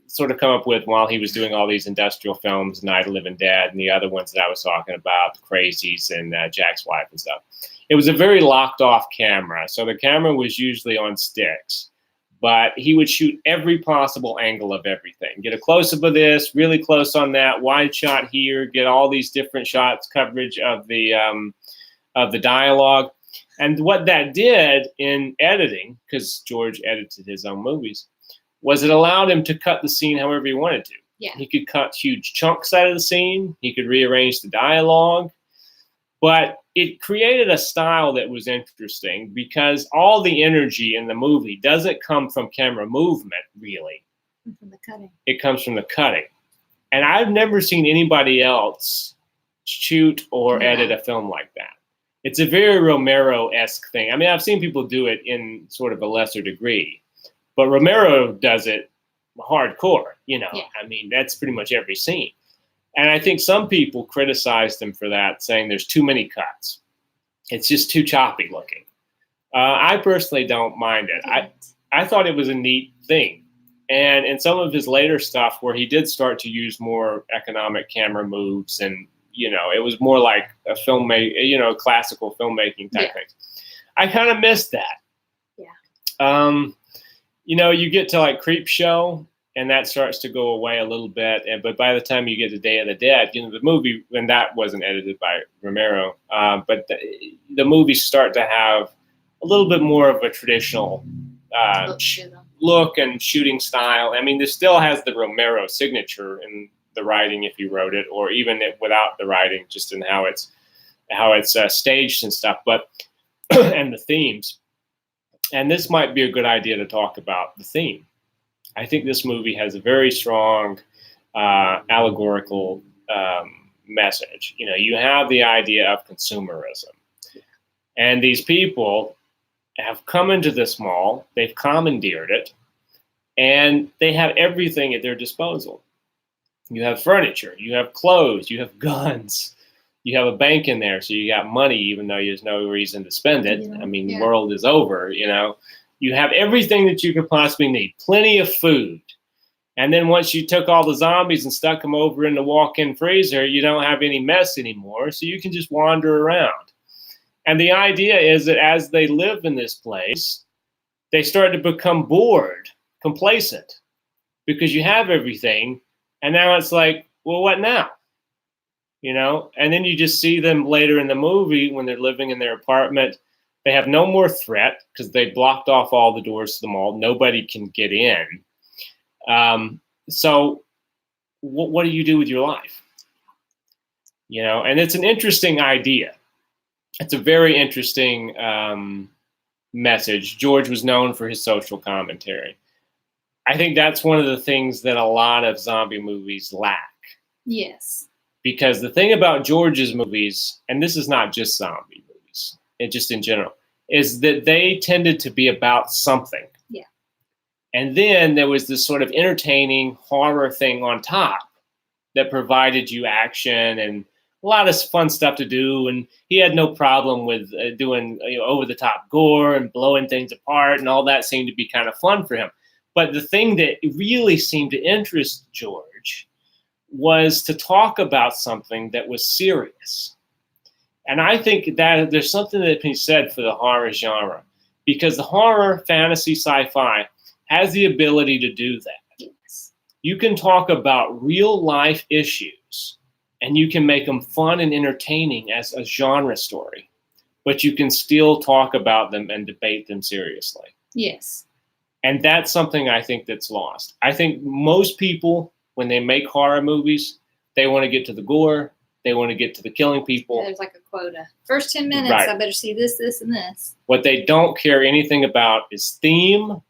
sort of come up with while he was doing all these industrial films, Night of the Living Dead, and the other ones that I was talking about, The Crazies and Jack's Wife and stuff. It was a very locked off camera. So the camera was usually on sticks, but he would shoot every possible angle of everything. Get a close-up of this, really close on that, wide shot here, get all these different shots, coverage of the dialogue. And what that did in editing, because George edited his own movies, was it allowed him to cut the scene however he wanted to. Yeah. He could cut huge chunks out of the scene. He could rearrange the dialogue. But it created a style that was interesting because all the energy in the movie doesn't come from camera movement, really. From the cutting. It comes from the cutting. And I've never seen anybody else shoot or edit a film like that. It's a very Romero-esque thing. I mean, I've seen people do it in sort of a lesser degree, but Romero does it hardcore, you know. Yeah. I mean, that's pretty much every scene. And I think some people criticized him for that, saying there's too many cuts. It's just too choppy looking. I personally don't mind it. I thought it was a neat thing. And in some of his later stuff where he did start to use more economic camera moves and, you know, it was more like a classical filmmaking type thing. I kind of missed that. Yeah. You know, you get to like Creepshow and that starts to go away a little bit. But by the time you get to Day of the Dead, you know, the movie, and that wasn't edited by Romero, but the movies start to have a little bit more of a traditional look and shooting style. I mean, this still has the Romero signature in the writing if he wrote it, or even without the writing, just in how it's staged and stuff. But and the themes. And this might be a good idea to talk about the theme. I think this movie has a very strong allegorical message. You know, you have the idea of consumerism, and these people have come into this mall, they've commandeered it, and they have everything at their disposal. You have furniture, you have clothes, you have guns, you have a bank in there, so you got money even though there's no reason to spend it. I mean, the world is over, you know. You have everything that you could possibly need, plenty of food. And then once you took all the zombies and stuck them over in the walk-in freezer, you don't have any mess anymore, so you can just wander around. And the idea is that as they live in this place, they start to become bored, complacent, because you have everything. And now it's like, well, what now? You know, and then you just see them later in the movie when they're living in their apartment. They have no more threat because they blocked off all the doors to the mall. Nobody can get in. So what do you do with your life? You know, and it's an interesting idea. It's a very interesting message. George was known for his social commentary. I think that's one of the things that a lot of zombie movies lack. Yes. Because the thing about George's movies, and this is not just zombie movies, it just in general, is that they tended to be about something. Yeah. And then there was this sort of entertaining horror thing on top that provided you action and a lot of fun stuff to do, and he had no problem with doing over-the-top gore and blowing things apart, and all that seemed to be kind of fun for him. But the thing that really seemed to interest George was to talk about something that was serious. And I think that there's something that can be said for the horror genre, because the horror, fantasy, sci-fi has the ability to do that. Yes. You can talk about real-life issues, and you can make them fun and entertaining as a genre story, but you can still talk about them and debate them seriously. Yes. And that's something I think that's lost. I think most people, when they make horror movies, they want to get to the gore, they want to get to the killing people. Yeah, there's like a quota. First 10 minutes, right. I better see this, this, and this. What they don't care anything about is theme,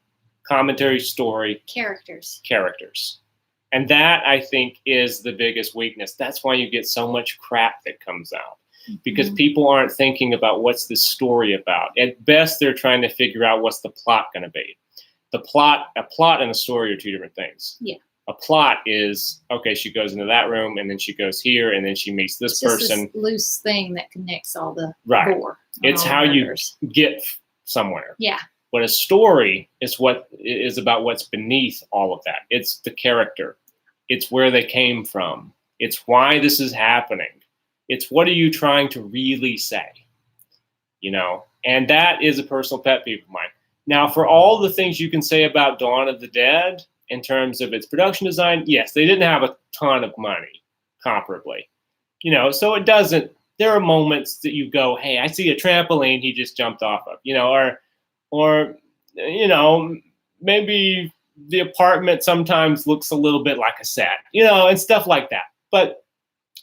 commentary, story. Characters. And that, I think, is the biggest weakness. That's why you get so much crap that comes out. Because people aren't thinking about what's the story about. At best, they're trying to figure out what's the plot going to be. A plot and a story are two different things. Yeah. A plot is, okay, she goes into that room, and then she goes here, and then she meets this person. This loose thing that connects all the gore. It's how you get somewhere. Yeah. But a story is about what's beneath all of that. It's the character. It's where they came from. It's why this is happening. It's what are you trying to really say? You know, and that is a personal pet peeve of mine. Now, for all the things you can say about Dawn of the Dead in terms of its production design, yes, they didn't have a ton of money comparably. You know, so it doesn't there are moments that you go, hey, I see a trampoline he just jumped off of, or maybe the apartment sometimes looks a little bit like a set, and stuff like that. But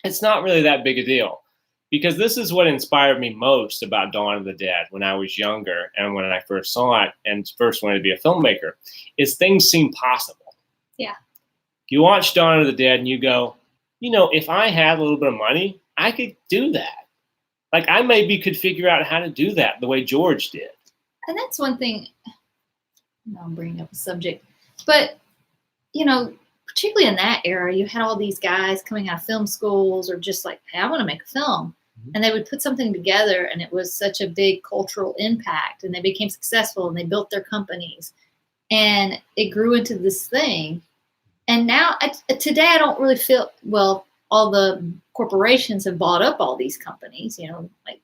it's not really that big a deal, because this is what inspired me most about Dawn of the Dead when I was younger and when I first saw it and first wanted to be a filmmaker, is things seem possible. Yeah. You watch Dawn of the Dead and you go, if I had a little bit of money, I could do that. Like, I maybe could figure out how to do that the way George did. And that's one thing, I'm bringing up a subject, but, particularly in that era, you had all these guys coming out of film schools or just like, hey, I want to make a film. Mm-hmm. And they would put something together, and it was such a big cultural impact, and they became successful, and they built their companies, and it grew into this thing. And now, today, I don't really feel, well, all the corporations have bought up all these companies, like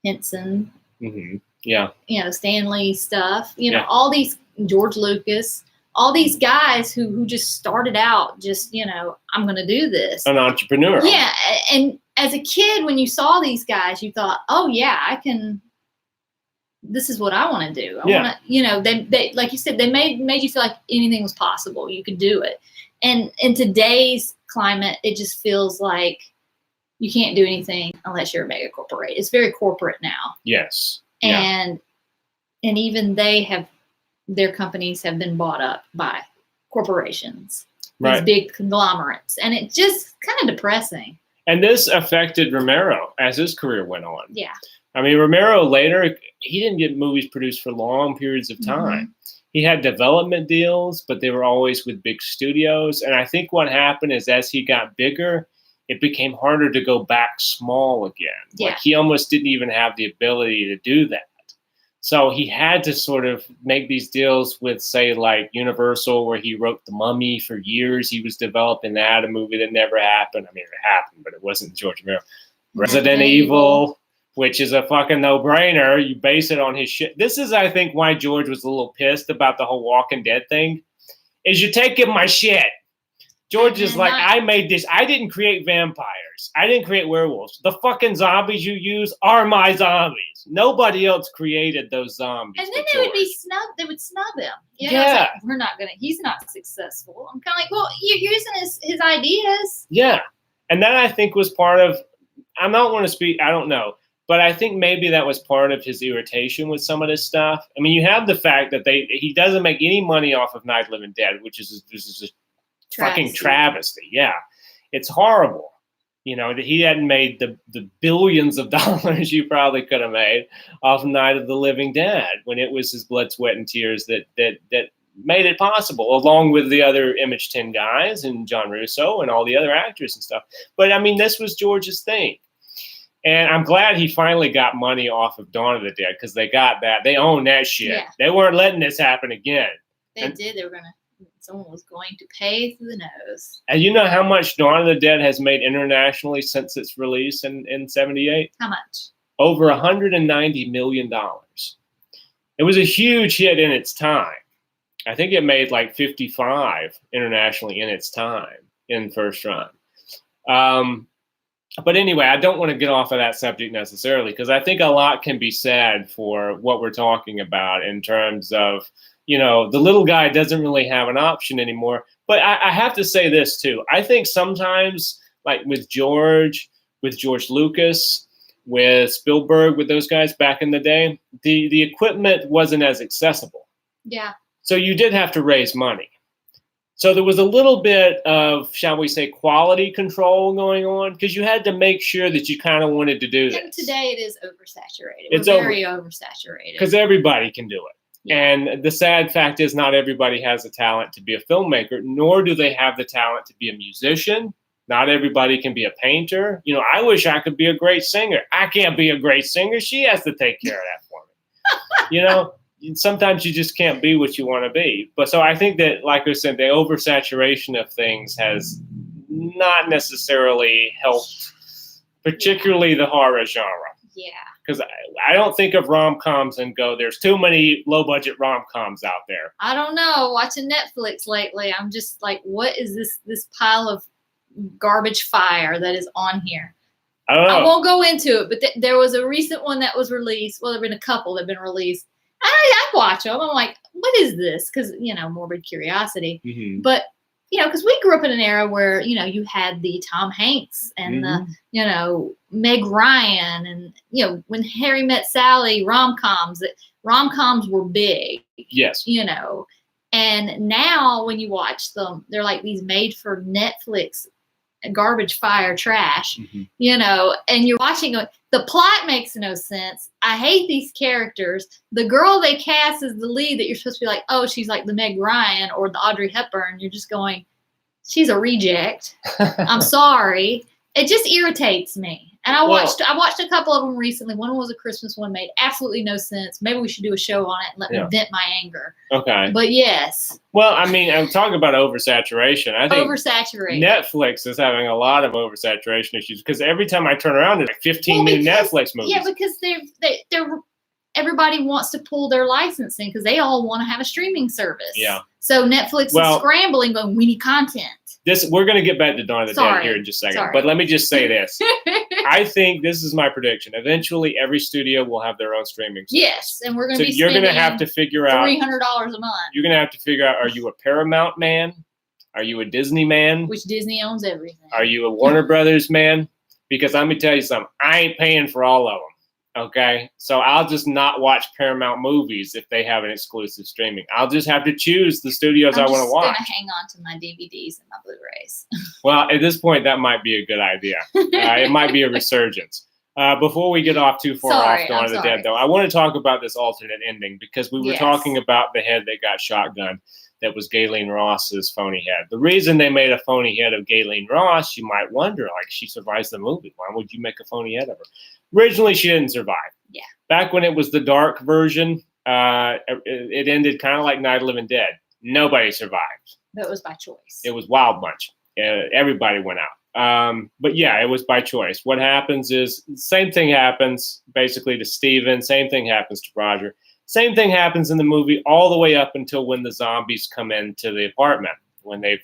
Henson, mm-hmm. Yeah, Stanley stuff, all these, George Lucas, all these guys who just started out just, I'm going to do this. An entrepreneur. Yeah. And as a kid, when you saw these guys, you thought, oh yeah, I can, this is what I want to do. I want to, they, like you said, they made you feel like anything was possible. You could do it. And in today's climate, it just feels like you can't do anything unless you're a mega corporate. It's very corporate now. Yes. And even their companies have been bought up by corporations, these big conglomerates, and it's just kind of depressing. And this affected Romero as his career went on. Yeah. I mean, Romero later, he didn't get movies produced for long periods of time. Mm-hmm. He had development deals, but they were always with big studios. And I think what happened is as he got bigger, it became harder to go back small again. Yeah. Like he almost didn't even have the ability to do that. So he had to sort of make these deals with, say, like Universal, where he wrote The Mummy for years. He was developing that, a movie that never happened. I mean, it happened, but it wasn't George Romero. Resident Evil, which is a fucking no-brainer. You base it on his shit. This is, I think, why George was a little pissed about the whole Walking Dead thing, is you're taking my shit. George is like, I made this. I didn't create vampires. I didn't create werewolves. The fucking zombies you use are my zombies. Nobody else created those zombies. And then they would be snub. They would snub him. Yeah. Like, we're not going to, he's not successful. I'm kind of like, well, you're using his ideas. Yeah. And that, I think, was part of, I don't want to speak, I don't know. But I think maybe that was part of his irritation with some of this stuff. I mean, you have the fact that he doesn't make any money off of Night of the Living Dead, which is a fucking travesty. Yeah. It's horrible. That he hadn't made the billions of dollars you probably could have made off Night of the Living Dead, when it was his blood, sweat, and tears that made it possible, along with the other Image 10 guys and John Russo and all the other actors and stuff. But I mean, this was George's thing. And I'm glad he finally got money off of Dawn of the Dead, because they got that. They own that shit. Yeah. They weren't letting this happen again. They did. They were going to. Someone was going to pay through the nose. And you know how much Dawn of the Dead has made internationally since its release in 78? How much? Over $190 million. It was a huge hit in its time. I think it made like 55 internationally in its time in first run. But anyway, I don't want to get off of that subject necessarily, because I think a lot can be said for what we're talking about in terms of, the little guy doesn't really have an option anymore. But I have to say this too. I think sometimes, like with George Lucas, with Spielberg, with those guys back in the day, the equipment wasn't as accessible. Yeah. So you did have to raise money. So there was a little bit of, shall we say, quality control going on, because you had to make sure that you kind of wanted to do this. And today it is oversaturated. It's very oversaturated. Because everybody can do it. Yeah. And the sad fact is, not everybody has the talent to be a filmmaker, nor do they have the talent to be a musician. Not everybody can be a painter. I wish I could be a great singer. I can't be a great singer. She has to take care of that for me. Sometimes you just can't be what you want to be. But so I think that, like I said, the oversaturation of things has not necessarily helped, particularly the horror genre. Yeah. Because I don't think of rom-coms and go, there's too many low-budget rom-coms out there. I don't know. Watching Netflix lately, I'm just like, what is this pile of garbage fire that is on here? I don't know. I won't go into it, but there was a recent one that was released. Well, there have been a couple that have been released. I watch them. I'm like, what is this? Because, morbid curiosity. Mm-hmm. But, because we grew up in an era where, you had the Tom Hanks and the, Meg Ryan and, when Harry Met Sally rom-coms were big. Yes. And now when you watch them, they're like these made for Netflix garbage fire trash, and you're watching it. The plot makes no sense. I hate these characters. The girl they cast as the lead that you're supposed to be like, oh, she's like the Meg Ryan or the Audrey Hepburn. You're just going, she's a reject. I'm sorry. It just irritates me. And I watched a couple of them recently. One was a Christmas one, made absolutely no sense. Maybe we should do a show on it and let me vent my anger. Okay. But yes. Well, I mean, I'm talking about oversaturation. I think Netflix is having a lot of oversaturation issues because every time I turn around, there's like 15 new Netflix movies. Yeah, because they're everybody wants to pull their licensing because they all want to have a streaming service. Yeah. So Netflix is scrambling, going, we need content. We're going to get back to Dawn of the Dead here in just a second. But let me just say this. I think this is my prediction. Eventually, every studio will have their own streaming service. Yes, and we're going to be you're going to have to figure out $300 a month. You're going to have to figure out, are you a Paramount man? Are you a Disney man? Which Disney owns everything. Are you a Warner Brothers man? Because let me tell you something. I ain't paying for all of them. Okay, so I'll just not watch Paramount movies if they have an exclusive streaming. I'll just have to choose the studios I want to watch. I'm just going to hang on to my DVDs and my Blu-rays. Well, at this point, that might be a good idea. It might be a resurgence. Before we get off too far off Dawn of the Dead, though, I want to talk about this alternate ending because we were talking about the head that got shotgunned. That was Gayleen Ross's phony head. The reason they made a phony head of Gayleen Ross, you might wonder, like, she survives the movie. Why would you make a phony head of her? Originally, she didn't survive. Yeah. Back when it was the dark version, it ended kind of like Night of the Living Dead. Nobody survived. But it was by choice. It was Wild Bunch. Everybody went out. But yeah, it was by choice. What happens is, same thing happens basically to Steven. Same thing happens to Roger. Same thing happens in the movie all the way up until when the zombies come into the apartment. When they've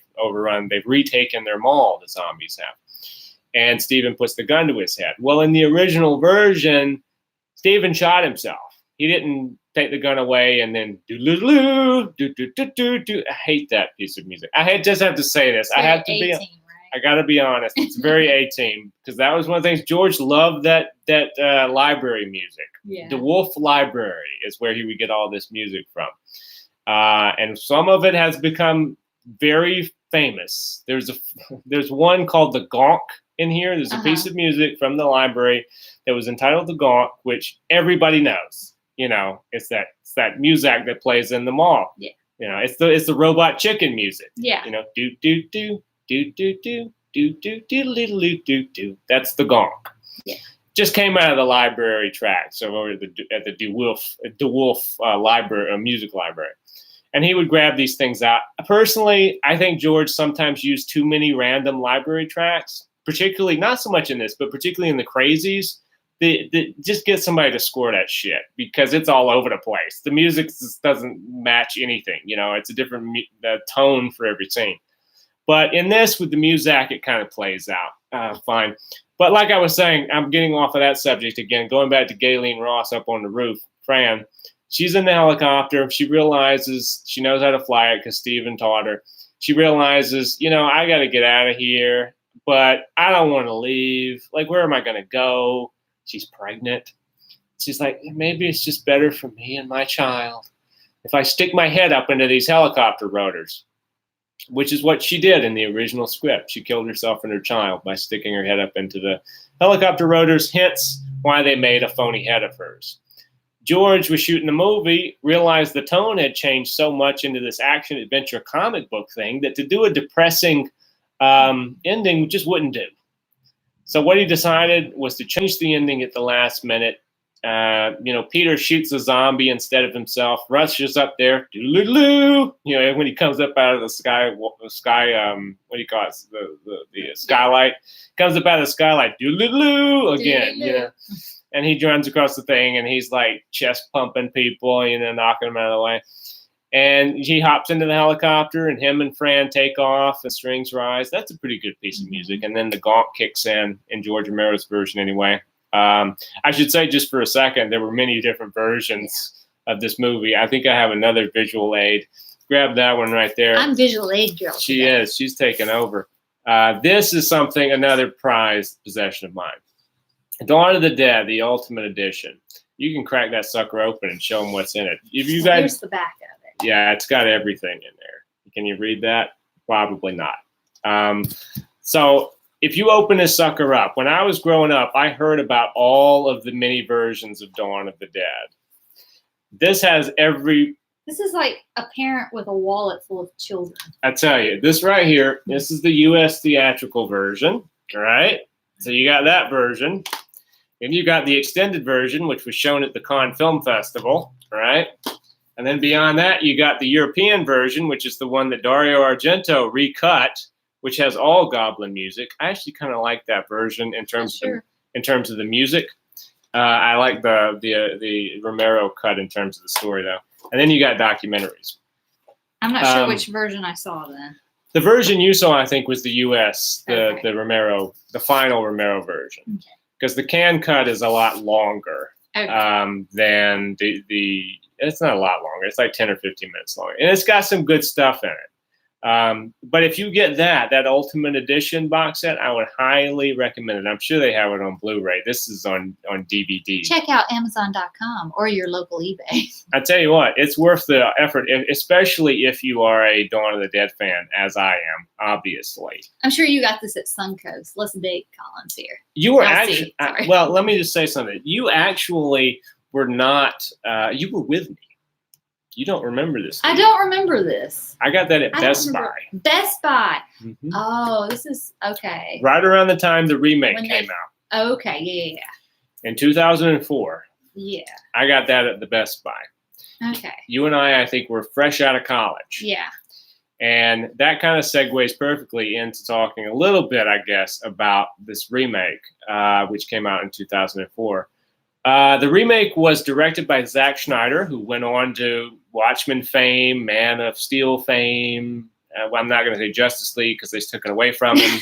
retaken their mall, the zombies have. And Steven puts the gun to his head. Well, in the original version, Steven shot himself. He didn't take the gun away and then do. I hate that piece of music. Just have to say this. I have to be. Right? I got to be honest. It's very A-Team because that was one of the things George loved. That library music. Yeah. The Wolf Library is where he would get all this music from, and some of it has become very famous. There's one called the Gonk. In here, there's a piece of music from the library that was entitled The Gonk, which everybody knows. It's that music that plays in the mall. Yeah. It's the robot chicken music. Yeah. Do do do do do do do do do do do. That's the Gonk. Yeah. Just came out of the library track, so over at the DeWolf library, music library. And he would grab these things out. Personally, I think George sometimes used too many random library tracks. Particularly, not so much in this, but particularly in the Crazies, just get somebody to score that shit because it's all over the place. The music just doesn't match anything. It's a different tone for every scene. But in this, with the music, it kind of plays out fine. But like I was saying, I'm getting off of that subject again, going back to Gayleen Ross up on the roof. Fran, she's in the helicopter. She realizes she knows how to fly it because Steven taught her. She realizes, I got to get out of here. But I don't want to leave. Like, where am I going to go? She's pregnant. She's like, maybe it's just better for me and my child if I stick my head up into these helicopter rotors, which is what she did in the original script. She killed herself and her child by sticking her head up into the helicopter rotors, hence why they made a phony head of hers. George was shooting the movie, realized the tone had changed so much into this action-adventure comic book thing that to do a depressing ending just wouldn't do. So what he decided was to change the ending at the last minute. Peter shoots a zombie instead of himself, rushes up there, when he comes up out of the sky, what do you call it? The skylight. Comes up out of the skylight, again, and he runs across the thing and he's like chest pumping people, knocking them out of the way. And he hops into the helicopter, and him and Fran take off, and strings rise. That's a pretty good piece of music. And then the gong kicks in George Romero's version anyway. I should say, just for a second, there were many different versions of this movie. I think I have another visual aid. Grab that one right there. I'm visual aid girl. She is. She's taken over. This is another prized possession of mine. Dawn of the Dead, the Ultimate Edition. You can crack that sucker open and show them what's in it. If you guys, here's the back of it. Yeah, it's got everything in there. Can you read that? Probably not. So if you open this sucker up, when I was growing up, I heard about all of the many versions of Dawn of the Dead. This has every... This is like a parent with a wallet full of children. I tell you, this right here, this is the U.S. theatrical version, all right? So you got that version. And you got the extended version, which was shown at the Cannes Film Festival, all right? And then beyond that, you got the European version, which is the one that Dario Argento recut, which has all Goblin music. I actually kind of like that version in terms of the music. I like the Romero cut in terms of the story, though. And then you got documentaries. I'm not sure which version I saw then. The version you saw, I think, was the U.S., the Romero, the final Romero version. Okay. Because the Cannes cut is a lot longer than the. It's not a lot longer. It's like 10 or 15 minutes longer, and it's got some good stuff in it. But if you get that Ultimate Edition box set, I would highly recommend it. I'm sure they have it on Blu-ray. This is on DVD. Check out Amazon.com or your local eBay. I tell you what, it's worth the effort, especially if you are a Dawn of the Dead fan, as I am, obviously. I'm sure you got this at Suncoast. Let's date Collins here. You were actually, well, let me just say something. You actually were not, you were with me. You don't remember this. I don't remember this. I got that at Best Buy. Best Buy. Mm-hmm. Oh, this is okay. Right around the time the remake came out. Okay, yeah. In 2004. Yeah. I got that at the Best Buy. Okay. You and I think, were fresh out of college. Yeah. And that kind of segues perfectly into talking a little bit, I guess, about this remake, which came out in 2004. The remake was directed by Zack Snyder, who went on to Watchmen fame, Man of Steel fame. Well, I'm not going to say Justice League because they took it away from him.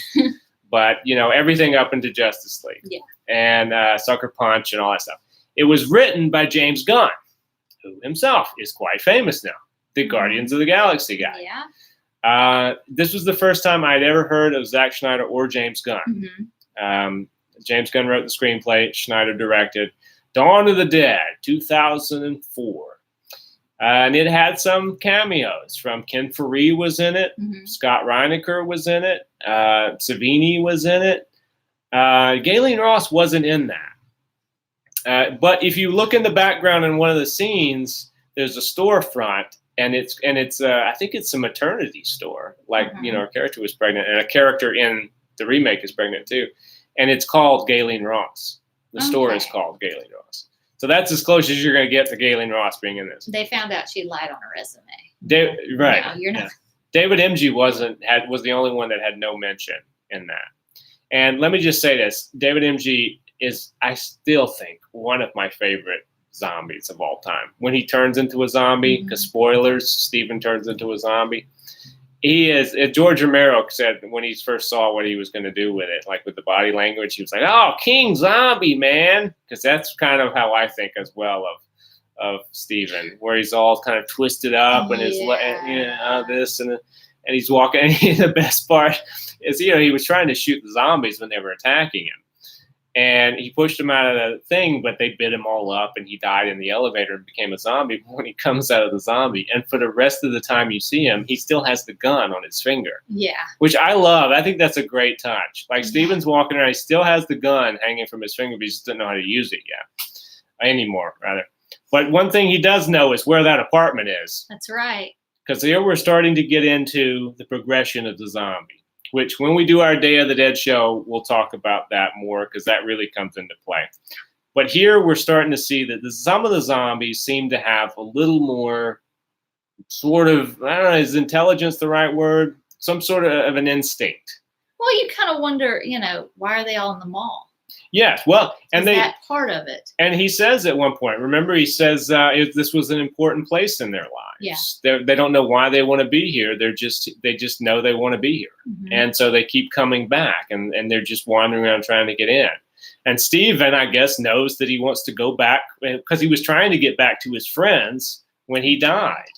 But, everything up into Justice League. Yeah. And Sucker Punch and all that stuff. It was written by James Gunn, who himself is quite famous now. The Guardians of the Galaxy guy. Yeah. This was the first time I'd ever heard of Zack Snyder or James Gunn. Mm-hmm. James Gunn wrote the screenplay. Schneider directed. Dawn of the Dead, 2004. And it had some cameos from Ken Faree was in it. Mm-hmm. Scott Reinecker was in it. Savini was in it. Galen Ross wasn't in that. But if you look in the background in one of the scenes, there's a storefront, and it's I think it's a maternity store. Like, our character was pregnant, and a character in the remake is pregnant too. And it's called Galen Ross. The store is called Galen Ross. So that's as close as you're going to get to Galen Ross being in this. They found out she lied on her resume. Right. No, you're not. David MG was the only one that had no mention in that. And let me just say this. David MG is, I still think, one of my favorite zombies of all time. When he turns into a zombie, because spoilers, Steven turns into a zombie. He is, George Romero said when he first saw what he was going to do with it, like with the body language, he was like, "Oh, King Zombie, man," because that's kind of how I think as well of Steven, where he's all kind of twisted up and his this and he's walking. And the best part is, he was trying to shoot the zombies when they were attacking him, and he pushed them out of the thing, but they bit him all up, and he died in the elevator and became a zombie. When he comes out of the zombie, and for the rest of the time you see him, he still has the gun on his finger. Yeah. Which I love. I think that's a great touch. Like, Steven's walking around, he still has the gun hanging from his finger, but he just doesn't know how to use it yet. Anymore, rather. But one thing he does know is where that apartment is. That's right. Because here we're starting to get into the progression of the zombie. Which, when we do our Day of the Dead show, we'll talk about that more, because that really comes into play. But here we're starting to see that some of the zombies seem to have a little more sort of, I don't know, is intelligence the right word? Some sort of an instinct. Well, you kind of wonder, why are they all in the mall? Yes, well, and that part of it. And he says at one point, remember, he says this was an important place in their lives. Yeah. They don't know why they want to be here. They just know they want to be here, and so they keep coming back, and they're just wandering around trying to get in. And Steven, I guess, knows that he wants to go back because he was trying to get back to his friends when he died.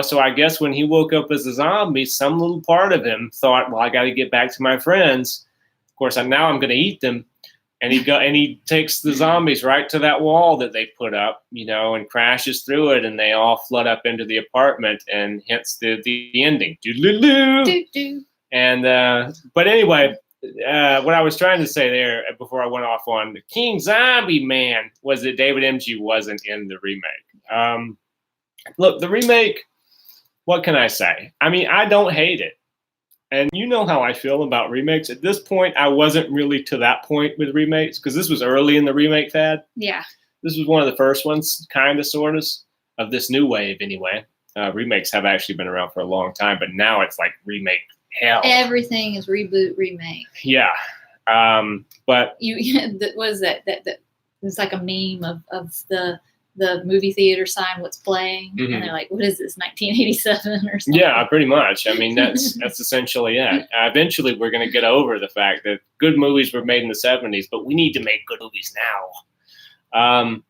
So I guess when he woke up as a zombie, some little part of him thought, well, I got to get back to my friends. Of course, now I'm going to eat them. And he takes the zombies right to that wall that they put up, and crashes through it, and they all flood up into the apartment, and hence the ending. Doo-doo-doo. And but anyway, what I was trying to say there before I went off on the King Zombie Man was that David M.G. wasn't in the remake. Look, the remake, what can I say? I mean, I don't hate it. And you know how I feel about remakes. At this point, I wasn't really to that point with remakes because this was early in the remake fad. Yeah. This was one of the first ones, kind of, sort of this new wave anyway. Remakes have actually been around for a long time, but now it's like remake hell. Everything is reboot, remake. Yeah. But what is that? That it's like a meme of the movie theater sign, what's playing, and they're like, what is this, 1987 or something? Yeah, pretty much. I mean, that's essentially it. Eventually, we're going to get over the fact that good movies were made in the 70s, but we need to make good movies now.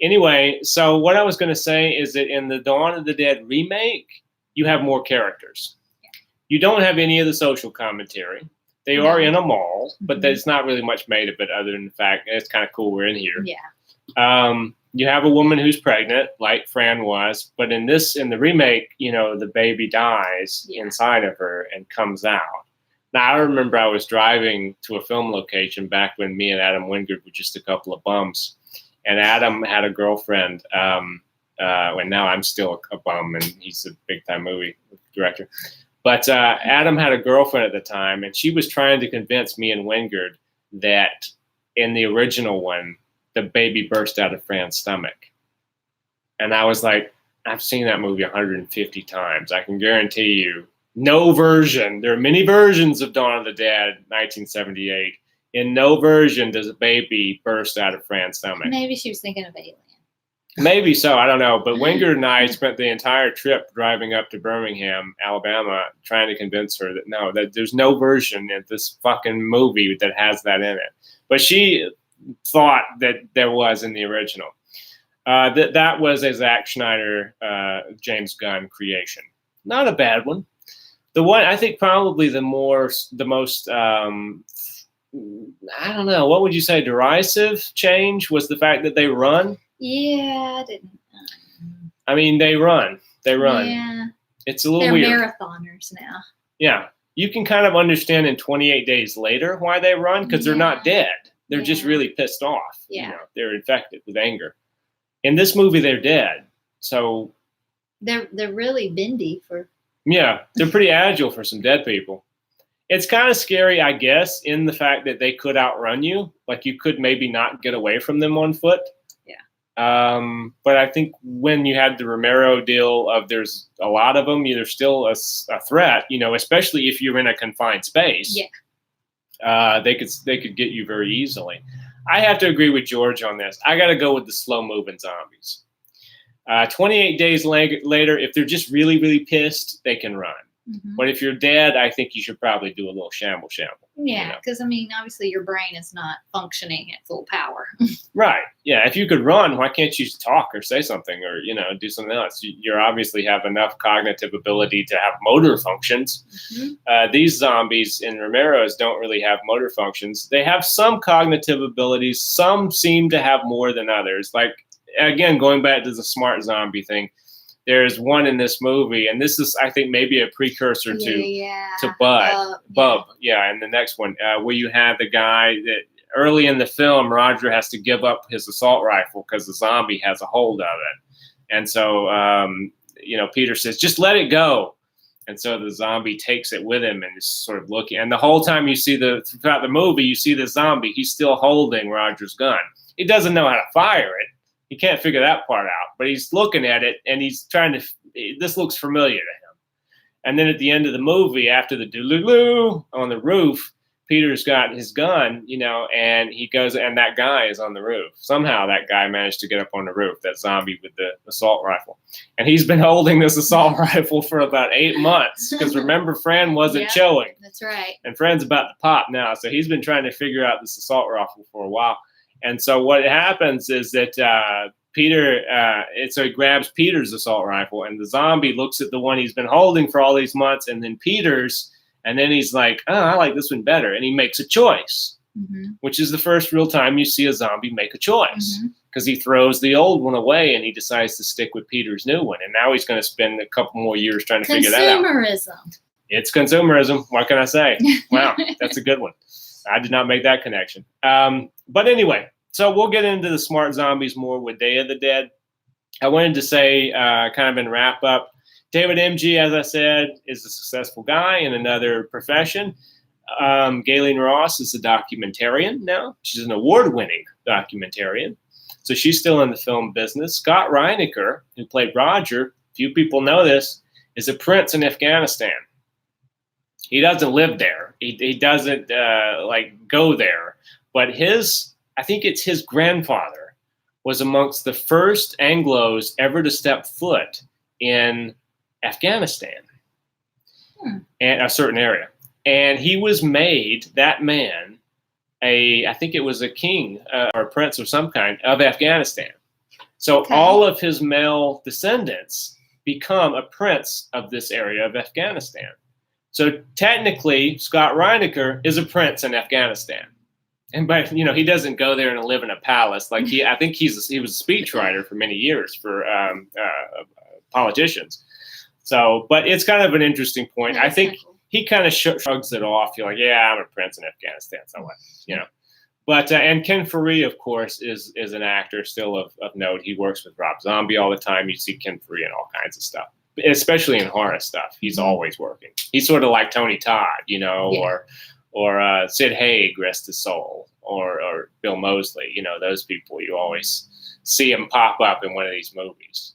Anyway, so what I was going to say is that in the Dawn of the Dead remake, you have more characters. Yeah. You don't have any of the social commentary. They are in a mall, but there's not really much made of it other than the fact it's kind of cool we're in here. Yeah. You have a woman who's pregnant, like Fran was, but in the remake, the baby dies inside of her and comes out. Now, I remember I was driving to a film location back when me and Adam Wingard were just a couple of bums, and Adam had a girlfriend, and now I'm still a bum, and he's a big-time movie director. But Adam had a girlfriend at the time, and she was trying to convince me and Wingard that in the original one, the baby burst out of Fran's stomach. And I was like, I've seen that movie 150 times. I can guarantee you, no version, there are many versions of Dawn of the Dead, 1978. In no version does a baby burst out of Fran's stomach. Maybe she was thinking of Alien. Maybe so, I don't know. But Wingard and I spent the entire trip driving up to Birmingham, Alabama, trying to convince her that there's no version in this fucking movie that has that in it. But she thought that there was in the original. That was a Zack Snyder, James Gunn creation. Not a bad one. The one I think probably the most I don't know, what would you say, derisive change was the fact that they run. Yeah, I didn't. I mean, they run. Yeah. It's a little They're weird. They're marathoners now. Yeah. You can kind of understand in 28 Days Later why they run, because they're not dead. They're just really pissed off. Yeah. They're infected with anger. In this movie, they're dead. So they're really bendy for. Yeah, they're pretty agile for some dead people. It's kind of scary, I guess, in the fact that they could outrun you. Like you could maybe not get away from them on foot. Yeah. But I think when you had the Romero deal of there's a lot of them, there's still a threat. Especially if you're in a confined space. Yeah. They could get you very easily. I have to agree with George on this. I got to go with the slow-moving zombies. 28 days later, if they're just really, really pissed, they can run. Mm-hmm. But if you're dead, I think you should probably do a little shamble. Yeah, because, obviously your brain is not functioning at full power. Right. Yeah, if you could run, why can't you talk or say something or, do something else? You obviously have enough cognitive ability to have motor functions. Mm-hmm. These zombies in Romero's don't really have motor functions. They have some cognitive abilities. Some seem to have more than others. Like, again, going back to the smart zombie thing, there's one in this movie, and this is, I think, maybe a precursor to Bub. Yeah, and the next one, where you have the guy that early in the film, Roger has to give up his assault rifle because the zombie has a hold of it. And so, Peter says, just let it go. And so the zombie takes it with him and is sort of looking. And the whole time throughout the movie, you see the zombie, he's still holding Roger's gun. He doesn't know how to fire it. He can't figure that part out, but he's looking at it and he's trying to, this looks familiar to him. And then at the end of the movie, after the doodaloo on the roof, Peter's got his gun, and he goes, and that guy is on the roof. Somehow that guy managed to get up on the roof, that zombie with the assault rifle. And he's been holding this assault rifle for about 8 months. Because remember, Fran wasn't chilling. That's right. And Fran's about to pop now. So he's been trying to figure out this assault rifle for a while. And so what happens is that Peter, so he grabs Peter's assault rifle, and the zombie looks at the one he's been holding for all these months, and then Peter's, and then he's like, oh, I like this one better. And he makes a choice, which is the first real time you see a zombie make a choice, because he throws the old one away and he decides to stick with Peter's new one. And now he's going to spend a couple more years trying to figure that out. Consumerism. It's consumerism. What can I say? Wow, that's a good one. I did not make that connection. But anyway, so we'll get into the smart zombies more with Day of the Dead. I wanted to say, kind of in wrap up, David M.G., as I said, is a successful guy in another profession. Galen Ross is a documentarian now. She's an award-winning documentarian. So she's still in the film business. Scott Reinecker, who played Roger, few people know this, is a prince in Afghanistan. He doesn't live there. He doesn't go there. But I think it's his grandfather was amongst the first Anglos ever to step foot in Afghanistan and a certain area. And he was made, that man, I think it was a king or a prince of some kind of Afghanistan. So all of his male descendants become a prince of this area of Afghanistan. So technically, Scott Reinecker is a prince in Afghanistan. But he doesn't go there and live in a palace. Like I think he was a speechwriter for many years for politicians. So, but it's kind of an interesting point. I think he kind of shrugs it off. You're like, yeah, I'm a prince in Afghanistan, so what, But and Ken Faree, of course, is an actor still of note. He works with Rob Zombie all the time. You see Ken Faree in all kinds of stuff, especially in horror stuff. He's always working. He's sort of like Tony Todd, or Sid Haig, rest his soul, or Bill Moseley. Those people, you always see him pop up in one of these movies.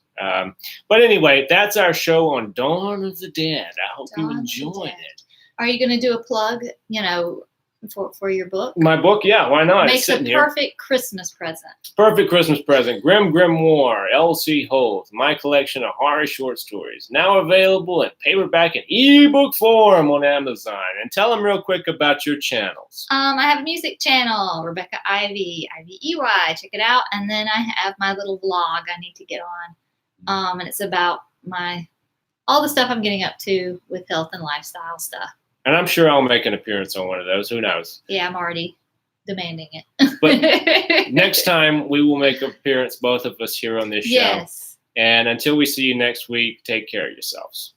But anyway, that's our show on Dawn of the Dead. I hope you enjoyed it. Are you going to do a plug, for your book? My book, yeah, why not? Makes a perfect Christmas present. Perfect Christmas present. Grim Grimoire, L.C. Holt, my collection of horror short stories, now available in paperback and ebook form on Amazon. And tell them real quick about your channels. I have a music channel, Rebecca Ivey, Ivey. Check it out. And then I have my little vlog I need to get on. And it's about all the stuff I'm getting up to with health and lifestyle stuff. And I'm sure I'll make an appearance on one of those. Who knows? Yeah, I'm already demanding it. But next time we will make an appearance, both of us here on this show. Yes. And until we see you next week, take care of yourselves.